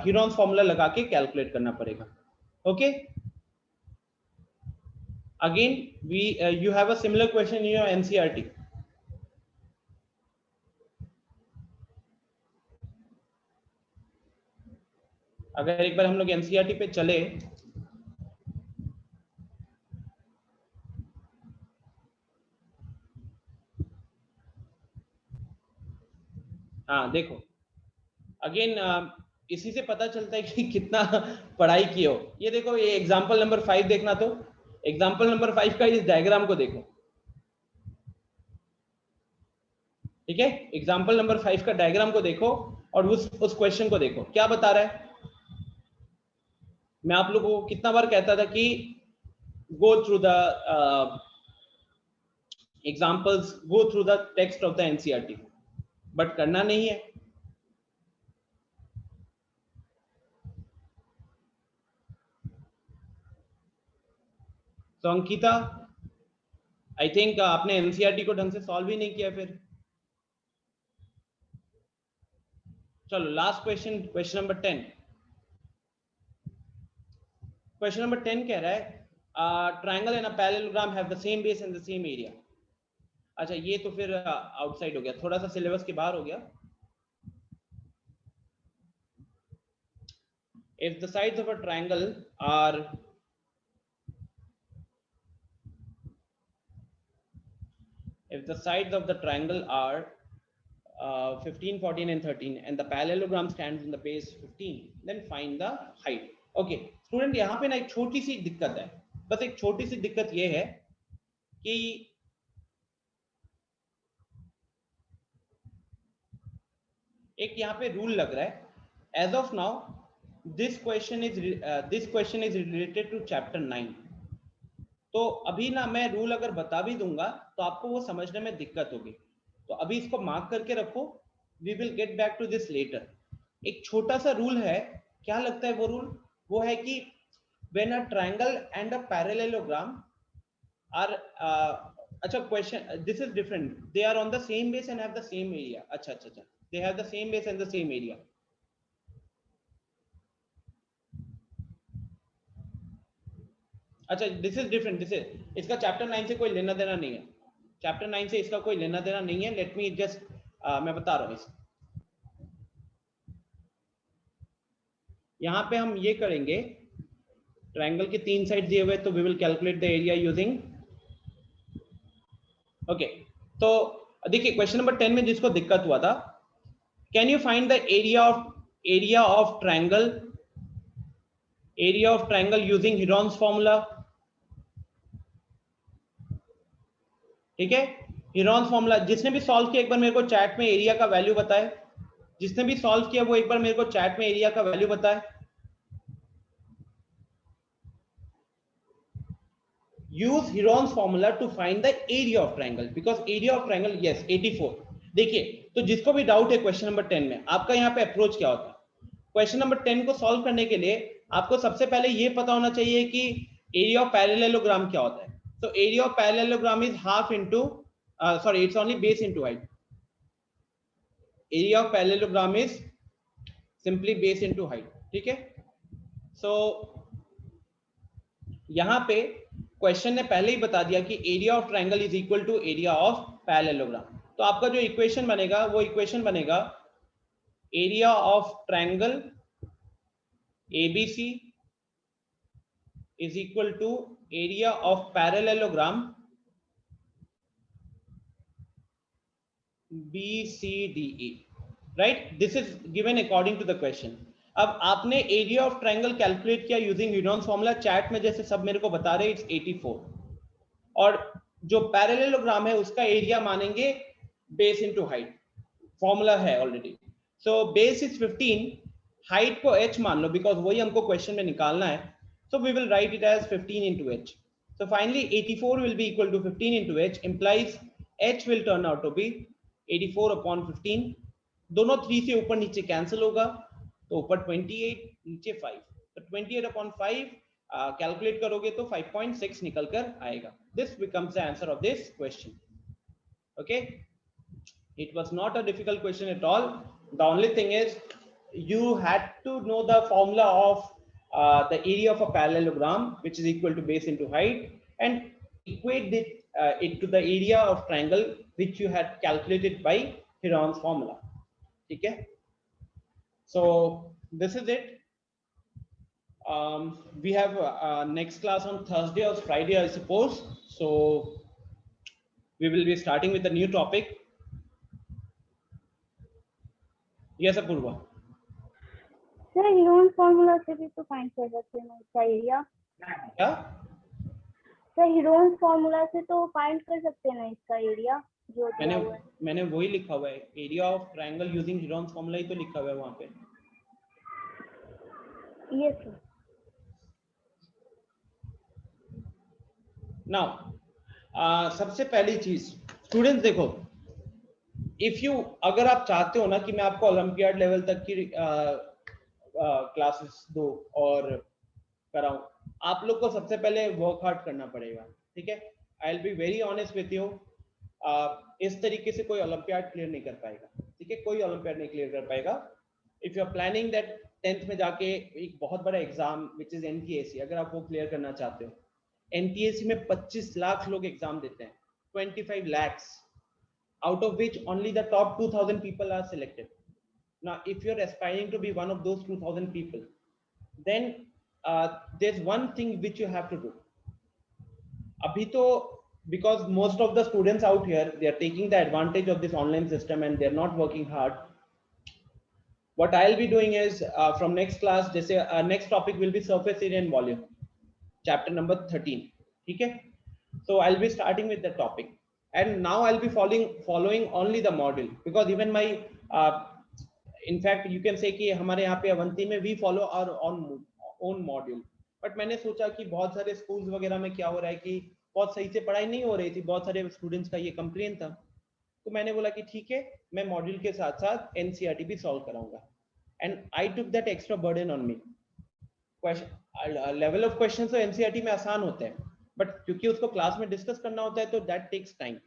हीरोन्स फॉर्मूला लगा के कैलकुलेट करना पड़ेगा। Okay, again you have a similar question in your NCERT. अगर एक बार हम लोग NCERT पे चले, हाँ देखो अगेन इसी से पता चलता है कि कितना पढ़ाई की हो। ये देखो, ये एग्जांपल नंबर 5 देखना, तो एग्जांपल नंबर 5 का इस डायग्राम को देखो। ठीक है, एग्जांपल नंबर 5 का डायग्राम को देखो और उस क्वेश्चन को देखो, क्या बता रहा है। मैं आप लोगों को कितना बार कहता था कि go through the examples, go through the text of the NCERT, but करना नहीं है। तो अंकिता, आई थिंक आपने NCERT को ढंग से सॉल्व ही नहीं किया फिर। चलो last question, question number 10। Question number 10 कह रहा है triangle and a parallelogram have the same base and the same area. अच्छा, ये तो फिर आउटसाइड हो गया, थोड़ा सा सिलेबस के बाहर हो गया। If the sides of a triangle are if the sides of the triangle are 15, 14 and 13 and the parallelogram stands in the base 15, then find the height. Okay student, यहाँ पे ना एक छोटी सी दिक्कत है, बस एक छोटी सी दिक्कत ये है कि एक यहाँ पे रूल लग रहा है। As of now this question is related to chapter 9। तो अभी ना मैं रूल अगर बता भी दूंगा तो आपको वो समझने में दिक्कत होगी, तो अभी इसको मार्क करके रखो, we will get back to this later. एक छोटा सा रूल है, क्या लगता है वो रूल? वो है कि when a triangle and a parallelogram are अच्छा question, this is different, they are on the same base and have the same area. अच्छा, they have the same base and the same area. अच्छा this is different, this is इसका chapter 9 से कोई लेना देना नहीं है, चैप्टर 9 से इसका कोई लेना देना नहीं है। लेट मी जस्ट मैं बता रहा हूँ इस यहाँ पे हम ये करेंगे, ट्रायंगल के 3 साइड दिए हुए तो we will calculate the area using okay. तो देखिए क्वेश्चन नंबर 10 में जिसको दिक्कत हुआ था, can you find the area of triangle using Heron's formula. ठीक है, हिरॉन्स फॉर्मूला जिसने भी सॉल्व किया एक बार मेरे को चैट में एरिया का वैल्यू बताए, जिसने भी सॉल्व किया वो एक बार मेरे को चैट में एरिया का वैल्यू बताए। Use Heron's formula to find the area of triangle, because area of triangle yes 84। देखिए तो जिसको भी डाउट है क्वेश्चन नंबर 10 में, आपका यहाँ पे अप्रोच क्या होता है, क्वेश्चन नंबर 10 को सॉल्व करने के लिए आपको सबसे पहले ये पता होना चाहिए कि एरिया ऑफ पैरेललोग्राम क्या होता है। तो area of parallelogram is half into sorry it's only base into height. Area of parallelogram is simply base into height. ठीक है, सो यहाँ पे क्वेश्चन ने पहले ही बता दिया कि area of triangle is equal to area of parallelogram. तो आपका जो इक्वेशन बनेगा वो इक्वेशन बनेगा area of triangle ABC is equal to area of parallelogram BCDE, right? This is given according to the question. अब आपने एरिया ऑफ ट्रायंगल कैलकुलेट किया using Heron's formula, chat में जैसे सब मेरे को बता रहे इट्स 84, और जो पैरेललोग्राम है उसका एरिया मानेंगे बेस इनटू हाइट, फॉर्मूला है already. So base is 15, height को h मान लो बिकॉज वही हमको क्वेश्चन में निकालना है। So we will write it as 15 into h. So finally 84 will be equal to 15 into h, implies h will turn out to be 84 upon 15। दोनों 3 से ऊपर नीचे कैंसिल होगा तो ऊपर 28 नीचे 5, तो 28 upon 5 कैलकुलेट करोगे तो 5.6 निकल कर आएगा। This becomes the answer of this question. Okay, it was not a difficult question at all. The only thing is you had to know the formula of the area of a parallelogram, which is equal to base into height, and equate it to the area of triangle which you had calculated by Heron's formula. Okay, so this is it. We have next class on Thursday or Friday, I suppose. So we will be starting with a new topic. Yes, Apurva. Sir heron formula से भी तो find कर सकते हैं इसका area. क्या sir heron formula से तो फाइंड कर सकते हैं ना इसका एरिया जो दिया हुआ है। मैंने वही लिखा हुआ है, area of triangle using Heron's formula ही तो लिखा हुआ है वहां पे। Yes sir. नाउ सबसे पहली चीज स्टूडेंट्स देखो, इफ यू अगर आप चाहते हो ना कि मैं आपको ओलंपियाड लेवल तक की क्लासेस दो और कराऊं, आप लोग को सबसे पहले वर्क हार्ड करना पड़ेगा। ठीक है, I will be very honest with you, इस तरीके से कोई ओलंपियाड क्लियर नहीं कर पाएगा। ठीक है, कोई ओलंपियाड नहीं क्लियर कर पाएगा। If you are planning that 10th में जाके एक बहुत बड़ा एग्जाम विच इज NTSC, अगर आप वो क्लियर करना चाहते हो, NTSC में 25 लाख लोग एग्जाम देते हैं, 25 lakhs, out of which only the top 2000 people are selected. Now if you're aspiring to be one of those 2000 people, then there's one thing which you have to do. Abhi to, because most of the students out here, they are taking the advantage of this online system and they're not working hard. What I'll be doing is from next class, जैसे next topic will be surface area and volume, chapter number 13. ठीक है, so I'll be starting with the topic, and now I'll be following only the module, because even my in fact you can say कि हमारे यहाँ पे अवंती में we follow our own module, but मैंने सोचा कि बहुत सारे schools वगैरह में क्या हो रहा है कि बहुत सही से पढ़ाई नहीं हो रही थी, बहुत सारे students का ये complaint था, तो मैंने बोला कि ठीक है मैं मॉड्यूल के साथ साथ NCERT भी सॉल्व कराऊंगा, and I took that extra burden on me. Level of question तो NCERT में आसान होते हैं, बट क्योंकि उसको क्लास में डिस्कस करना होता है तो दैट टेक्स टाइम।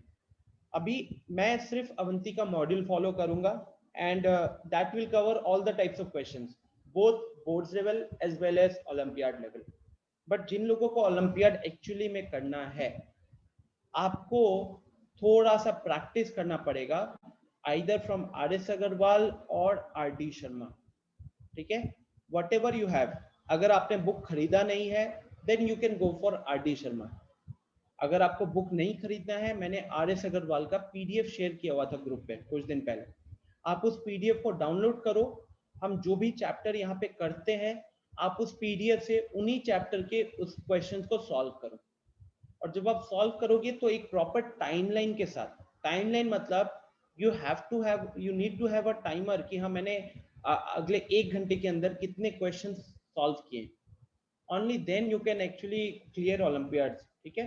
अभी मैं सिर्फ अवंती का मॉड्यूल फॉलो करूंगा, and that will cover all the types of questions, both boards level as well as olympiad level. But जिन लोगों को ओलंपियाड एक्चुअली में करना है, आपको थोड़ा सा प्रैक्टिस करना पड़ेगा, आइदर फ्रॉम RS अग्रवाल और RD शर्मा, ठीक है, वट एवर यू हैव। अगर आपने बुक खरीदा नहीं है then you can go for RD Sharma. अगर आपको बुक नहीं खरीदना है, मैंने RS अग्रवाल का PDF शेयर किया हुआ था ग्रुप पे कुछ दिन पहले, आप उस PDF को डाउनलोड करो। हम जो भी चैप्टर यहाँ पे करते हैं, आप उस PDF से उन्हीं चैप्टर के उस क्वेश्चंस को सॉल्व करो, और जब आप सॉल्व करोगे तो एक प्रॉपर टाइमलाइन के साथ, टाइमलाइन मतलब you need to have a timer कि हाँ मैंने अगले 1 घंटे के अंदर कितने क्वेश्चन सॉल्व किए, only then you can actually clear Olympiads, ठीक है।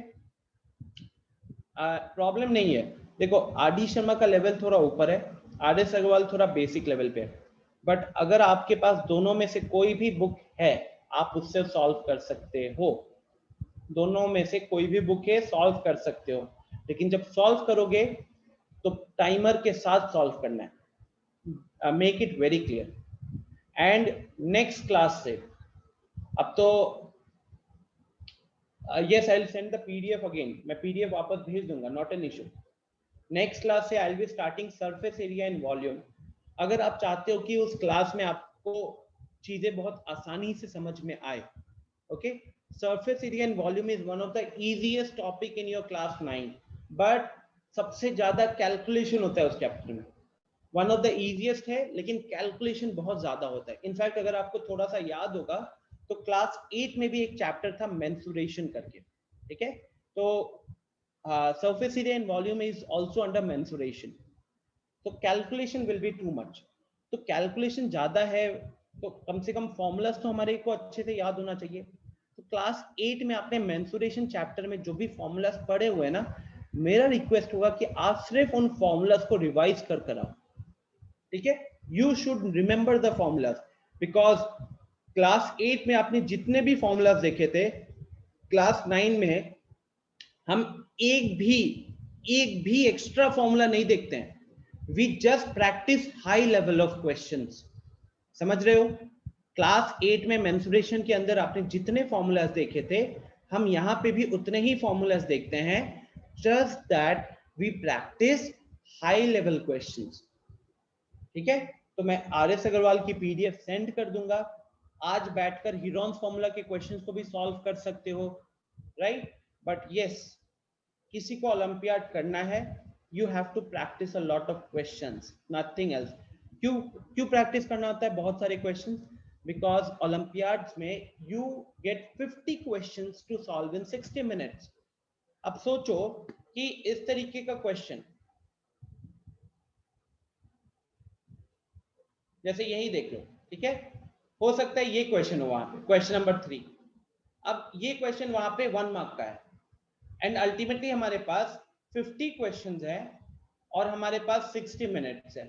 प्रॉब्लम नहीं है, देखो RD शर्मा का लेवल थोड़ा ऊपर है, RS अग्रवाल थोड़ा बेसिक लेवल पे है, बट अगर आपके पास दोनों में से कोई भी बुक है, आप उससे सॉल्व कर सकते हो। दोनों में से कोई भी बुक है, सॉल्व कर सकते हो, लेकिन जब सॉल्व करोगे तो टाइमर के साथ सॉल्व करना है, make it very clear. And next class से अब तो yes, I'll send the PDF again, मैं PDF वापस भेज दूंगा, not an issue। Next class से I'll be starting surface area and volume। अगर आप चाहते हो कि उस क्लास में आपको चीजें बहुत आसानी से समझ में आए, okay, surface area and volume is one of the easiest topic in your class 9, but सबसे ज्यादा कैलकुलेशन होता है उस चैप्टर में। वन ऑफ द इजीएस्ट है, लेकिन कैलकुलेशन बहुत ज्यादा होता है। इनफैक्ट अगर आपको थोड़ा सा याद होगा तो क्लास 8 में भी एक चैप्टर था मेंसुरेशन करके, ठीक है, तो surface area and volume is also under mensuration, तो calculation will be too much. तो कैलकुलेशन ज्यादा है तो कम से कम फॉर्मूलाज तो हमारे को अच्छे से याद होना चाहिए। तो क्लास 8 में आपने मेंसुरेशन चैप्टर में जो भी फॉर्मूलाज पढ़े हुए हैं ना, मेरा रिक्वेस्ट होगा कि आप सिर्फ उन फॉर्मूलाज को रिवाइज कर आओ, ठीक है। You should remember the formulas, because class 8 में आपने जितने भी फॉर्मूलाज देखे थे, क्लास 9 में हम एक भी एक्स्ट्रा फॉर्मूला नहीं देखते हैं। We just practise high level of questions, समझ रहे हो। क्लास 8 में मेंसुरेशन के अंदर आपने जितने फॉर्मूलाज देखे थे, हम यहाँ पे भी उतने ही फॉर्मूलाज देखते हैं, just that we practise high level questions, ठीक है। तो मैं RS अग्रवाल की PDF सेंड कर दूंगा, आज बैठकर हीरोन्स फॉर्मूला के क्वेश्चंस को भी सॉल्व कर सकते हो, राइट। बट यस, किसी को ओलंपियाड करना है, you have to practise a lot of questions, nothing else. क्यों प्रैक्टिस करना होता है बहुत सारे क्वेश्चंस? बिकॉज ओलंपियाड्स में you get 50 questions to solve in 60 minutes. अब सोचो कि इस तरीके का क्वेश्चन, जैसे यही देख लो, ठीक है, हो सकता है ये क्वेश्चन हो वहां पे, क्वेश्चन नंबर 3। अब ये क्वेश्चन वहां पे 1 मार्क का है, एंड अल्टीमेटली हमारे पास 50 क्वेश्चंस है और हमारे पास 60 मिनट्स है।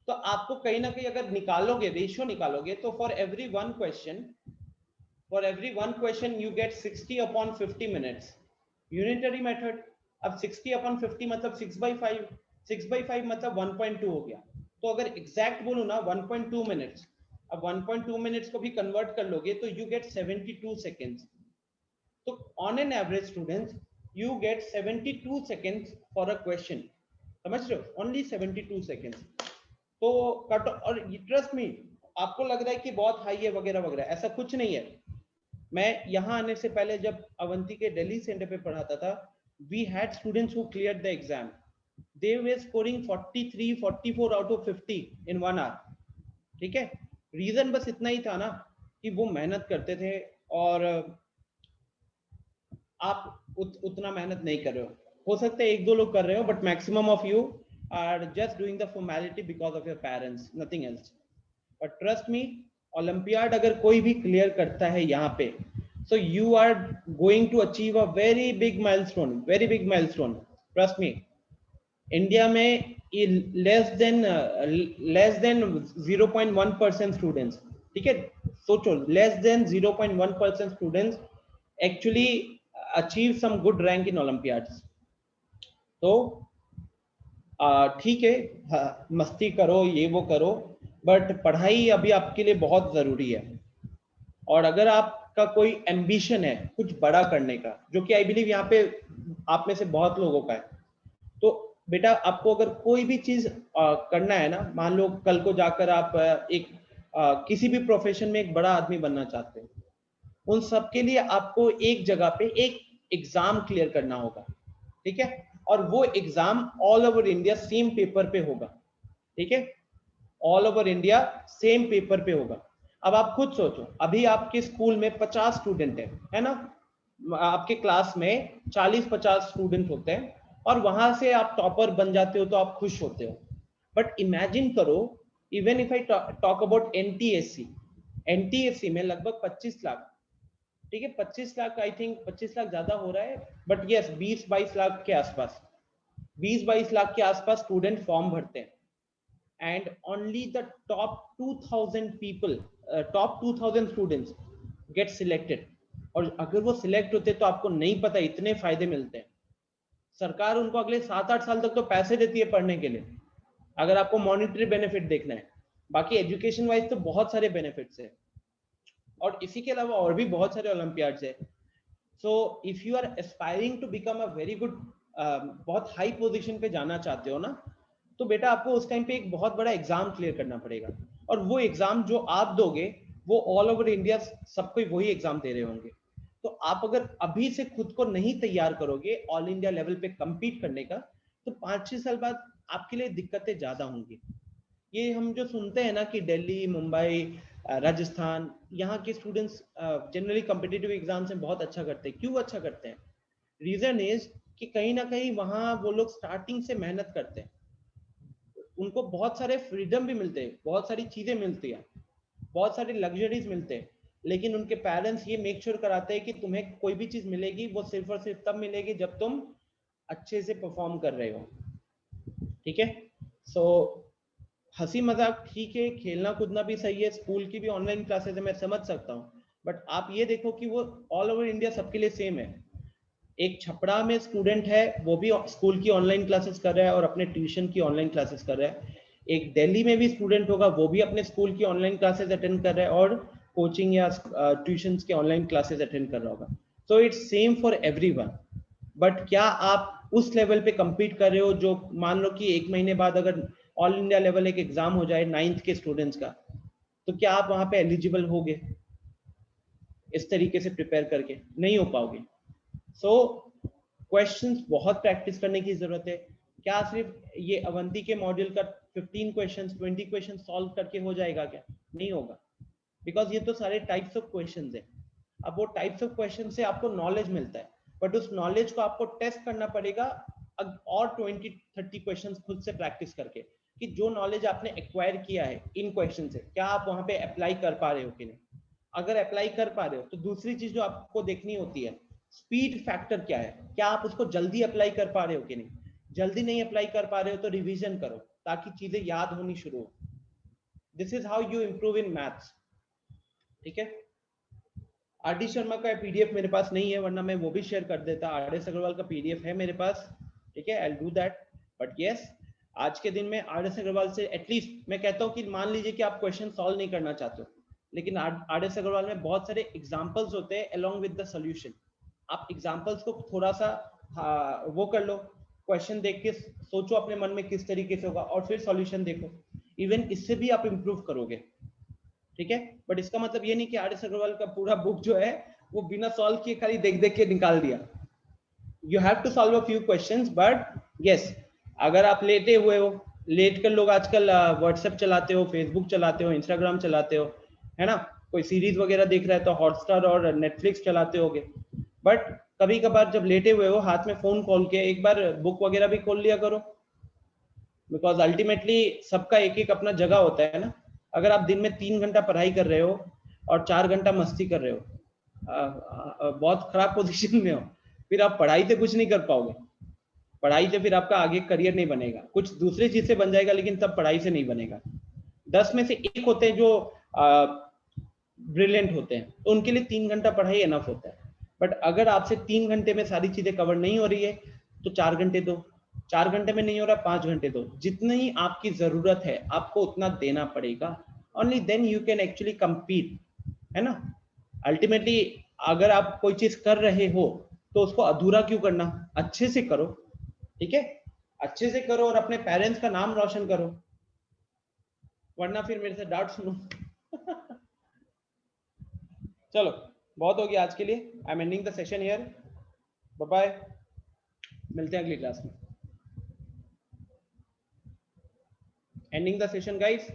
तो आपको कहीं ना कहीं अगर निकालोगे, रेशियो निकालोगे, तो for every one question you get 60/50 minutes, unitary method. अब 60/50 मतलब 6/5, 6/5 मतलब 1.2 हो गया। तो अगर एग्जैक्ट बोलूं ना 1.2 मिनट्स, अब 1.2 मिनट्स को भी कन्वर्ट कर लोगे तो यू गेट 72 सेकेंड्स। तो on an average students you get 72 seconds for a question, समझ रहे हो, ओनली 72 सेकेंड्स। तो कट, और ट्रस्ट मी, आपको लग रहा है कि बहुत हाई है वगैरह वगैरह, ऐसा कुछ नहीं है। मैं यहाँ आने से पहले जब अवंती के दिल्ली सेंटर पे पढ़ाता था, we had students who cleared the exam, they were scoring 43-44 out of 50 in 1 hour, ठीक है। रीजन बस इतना ही था ना कि वो मेहनत करते थे, और आप उतना मेहनत नहीं कर रहे हो सकता है 1-2 लोग कर रहे हो, but maximum of you are just doing the formality because of your parents, nothing else. But trust me, Olympiad अगर कोई भी क्लियर करता है यहाँ पे, so you are going to achieve a very big milestone, trust me। India में less than 0.1% students, ठीक है, सोचो, less than 0.1% students actually achieve some good rank in olympiads. तो ठीक है, मस्ती करो, ये वो करो, बट पढ़ाई अभी आपके लिए बहुत जरूरी है। और अगर आप आपका कोई एम्बिशन है कुछ बड़ा करने का, जो कि आई बिलीव यहाँ पे आप में से बहुत लोगों का है, तो बेटा आपको अगर कोई भी चीज करना है ना, मान लो कल को जाकर आप किसी भी प्रोफेशन में एक बड़ा आदमी बनना चाहते हैं, उन सब के लिए आपको एक जगह पे एक एग्जाम क्लियर करना होगा, ठीक है, और वो exam all over India same paper पे होगा, ठीक है, all over India same paper पे होगा। अब आप खुद सोचो, अभी आपके स्कूल में 50 स्टूडेंट है ना, आपके क्लास में 40-50 स्टूडेंट होते हैं, और वहां से आप टॉपर बन जाते हो तो आप खुश होते हो। बट इमेजिन करो, even if I talk about NTSC में लगभग 25 लाख, ठीक है, 25 लाख, आई थिंक 25 लाख ज्यादा हो रहा है, बट यस 20-22 लाख के आसपास, 20-22 लाख के आसपास स्टूडेंट फॉर्म भरते हैं, and only the top 2000 people, top 2000 students get selected. और अगर वो सिलेक्ट होते तो आपको नहीं पता इतने फायदे मिलते हैं। सरकार उनको अगले 7-8 साल तक तो पैसे देती है पढ़ने के लिए, अगर आपको मॉनिटरी बेनिफिट देखना है। बाकी एजुकेशन वाइज तो बहुत सारे बेनिफिट्स है, और इसी के अलावा और भी बहुत सारे ओलंपियाड्स है। So if you are aspiring to become a very good, बहुत हाई पोजीशन पे जाना चाहते हो ना, तो बेटा आपको उस टाइम पे एक बहुत बड़ा एग्जाम क्लियर करना पड़ेगा, और वो एग्जाम जो आप दोगे वो ऑल ओवर इंडिया सबको वही एग्जाम दे रहे होंगे। तो आप अगर अभी से खुद को नहीं तैयार करोगे ऑल इंडिया लेवल पे compete करने का, तो 5-6 साल बाद आपके लिए दिक्कतें ज्यादा होंगी। ये हम जो सुनते हैं ना कि दिल्ली, मुंबई, राजस्थान, यहाँ के स्टूडेंट्स जनरली कॉम्पिटिटिव एग्जाम्स में बहुत अच्छा करते हैं। क्यों अच्छा करते हैं? रीजन इज कि कहीं ना कहीं वहाँ वो लोग स्टार्टिंग से मेहनत करते हैं, उनको बहुत सारे फ्रीडम भी मिलते हैं, बहुत सारी चीजें मिलती है, बहुत सारे लग्जरीज मिलते हैं, लेकिन उनके पेरेंट्स ये मेक श्योर कराते हैं कि तुम्हें कोई भी चीज मिलेगी वो सिर्फ और सिर्फ तब मिलेगी जब तुम अच्छे से परफॉर्म कर रहे हो, ठीक है। सो हंसी मजाक ठीक है, खेलना कूदना भी सही है, स्कूल की भी ऑनलाइन क्लासेस है, मैं समझ सकता हूँ, बट आप ये देखो कि वो ऑल ओवर इंडिया सबके लिए सेम है। एक छपरा में स्टूडेंट है, वो भी स्कूल की ऑनलाइन क्लासेस कर रहा है और अपने ट्यूशन की ऑनलाइन क्लासेस कर रहा है। एक दिल्ली में भी स्टूडेंट होगा, वो भी अपने स्कूल की ऑनलाइन क्लासेस अटेंड कर रहा है और कोचिंग या ट्यूशन के ऑनलाइन क्लासेस अटेंड कर रहा होगा। So it's same for everyone. But क्या आप उस लेवल पे compete कर रहे हो जो, मान लो कि 1 महीने बाद अगर ऑल इंडिया लेवल एक एग्जाम हो जाए 9th के स्टूडेंट्स का, तो क्या आप वहां पे एलिजिबल होगे? इस तरीके से प्रिपेयर करके नहीं हो पाओगे। सो क्वेश्चंस बहुत प्रैक्टिस करने की जरूरत है। क्या सिर्फ ये अवंती के मॉड्यूल का 15 क्वेश्चंस 20 क्वेश्चन सॉल्व करके हो जाएगा? क्या नहीं होगा, बिकॉज ये तो सारे टाइप्स ऑफ क्वेश्चंस है। अब वो टाइप्स ऑफ क्वेश्चन से आपको नॉलेज मिलता है, बट उस नॉलेज को आपको टेस्ट करना पड़ेगा और 20-30 क्वेश्चंस खुद से प्रैक्टिस करके, कि जो नॉलेज आपने एक्वायर किया है इन क्वेश्चन से क्या आप वहां पे अप्लाई कर पा रहे हो कि नहीं। अगर अप्लाई कर पा रहे हो तो दूसरी चीज जो आपको देखनी होती है, स्पीड फैक्टर क्या है, क्या आप उसको जल्दी अप्लाई कर पा रहे हो कि नहीं। जल्दी नहीं अप्लाई कर पा रहे हो तो रिवीजन करो ताकि चीजें याद होनी शुरू हो। This is how you improve in maths, ठीक है। आरडी शर्मा का पीडीएफ मेरे पास नहीं है, वरना मैं वो भी शेयर कर देता। आरएस अग्रवाल का पीडीएफ है मेरे पास, ठीक है, I will do that. But yes, आज के दिन में आरएस अग्रवाल से एटलीस्ट मैं कहता हूँ कि मान लीजिए कि आप क्वेश्चन सॉल्व नहीं करना चाहते हो, लेकिन आरएस अग्रवाल में बहुत सारे एग्जांपल्स होते हैं अलोंग विद द सॉल्यूशन। आप एग्जांपल्स को थोड़ा सा वो कर लो, क्वेश्चन देख के सोचो अपने मन में किस तरीके से होगा, और फिर सॉल्यूशन देखो। इवन इससे भी आप इम्प्रूव करोगे, ठीक है। बट इसका मतलब ये नहीं कि आरएस अग्रवाल का पूरा बुक जो है वो बिना सॉल्व किए खाली देख देख के निकाल दिया। You have to solve a few questions, but yes, अगर आप लेटे हुए हो, लेट कर लोग आजकल व्हाट्सएप चलाते हो, फेसबुक चलाते हो, इंस्टाग्राम चलाते हो, है ना, कोई सीरीज वगैरह देख रहा है तो हॉटस्टार और नेटफ्लिक्स चलाते होगे। बट कभी कभार जब लेटे हुए हो, हाथ में फोन खोल के एक बार बुक वगैरह भी खोल लिया करो, बिकॉज अल्टीमेटली सबका एक एक अपना जगह होता है ना। अगर आप दिन में 3 घंटा पढ़ाई कर रहे हो और 4 घंटा मस्ती कर रहे हो, बहुत खराब पोजीशन में हो, फिर आप पढ़ाई से कुछ नहीं कर पाओगे। पढ़ाई से फिर आपका आगे करियर नहीं बनेगा, कुछ दूसरी चीज से बन जाएगा, लेकिन तब पढ़ाई से नहीं बनेगा। 10 में से 1 होते हैं जो ब्रिलियंट होते हैं, तो उनके लिए 3 घंटा पढ़ाई एनफ होता है। बट अगर आपसे 3 घंटे में सारी चीजें कवर नहीं हो रही है तो 4 घंटे दो, 4 घंटे में नहीं हो रहा 5 घंटे दो, जितनी आपकी जरूरत है आपको उतना देना पड़ेगा। Only then you can actually compete, है ना। अल्टीमेटली अगर आप कोई चीज कर रहे हो तो उसको अधूरा क्यों करना, अच्छे से करो, ठीक है, अच्छे से करो और अपने पेरेंट्स का नाम रोशन करो, वरना फिर मेरे से डांट सुनो। चलो बहुत हो गया आज के लिए, I am ending the session here, bye bye, मिलते हैं अगली क्लास में। Ending the session guys.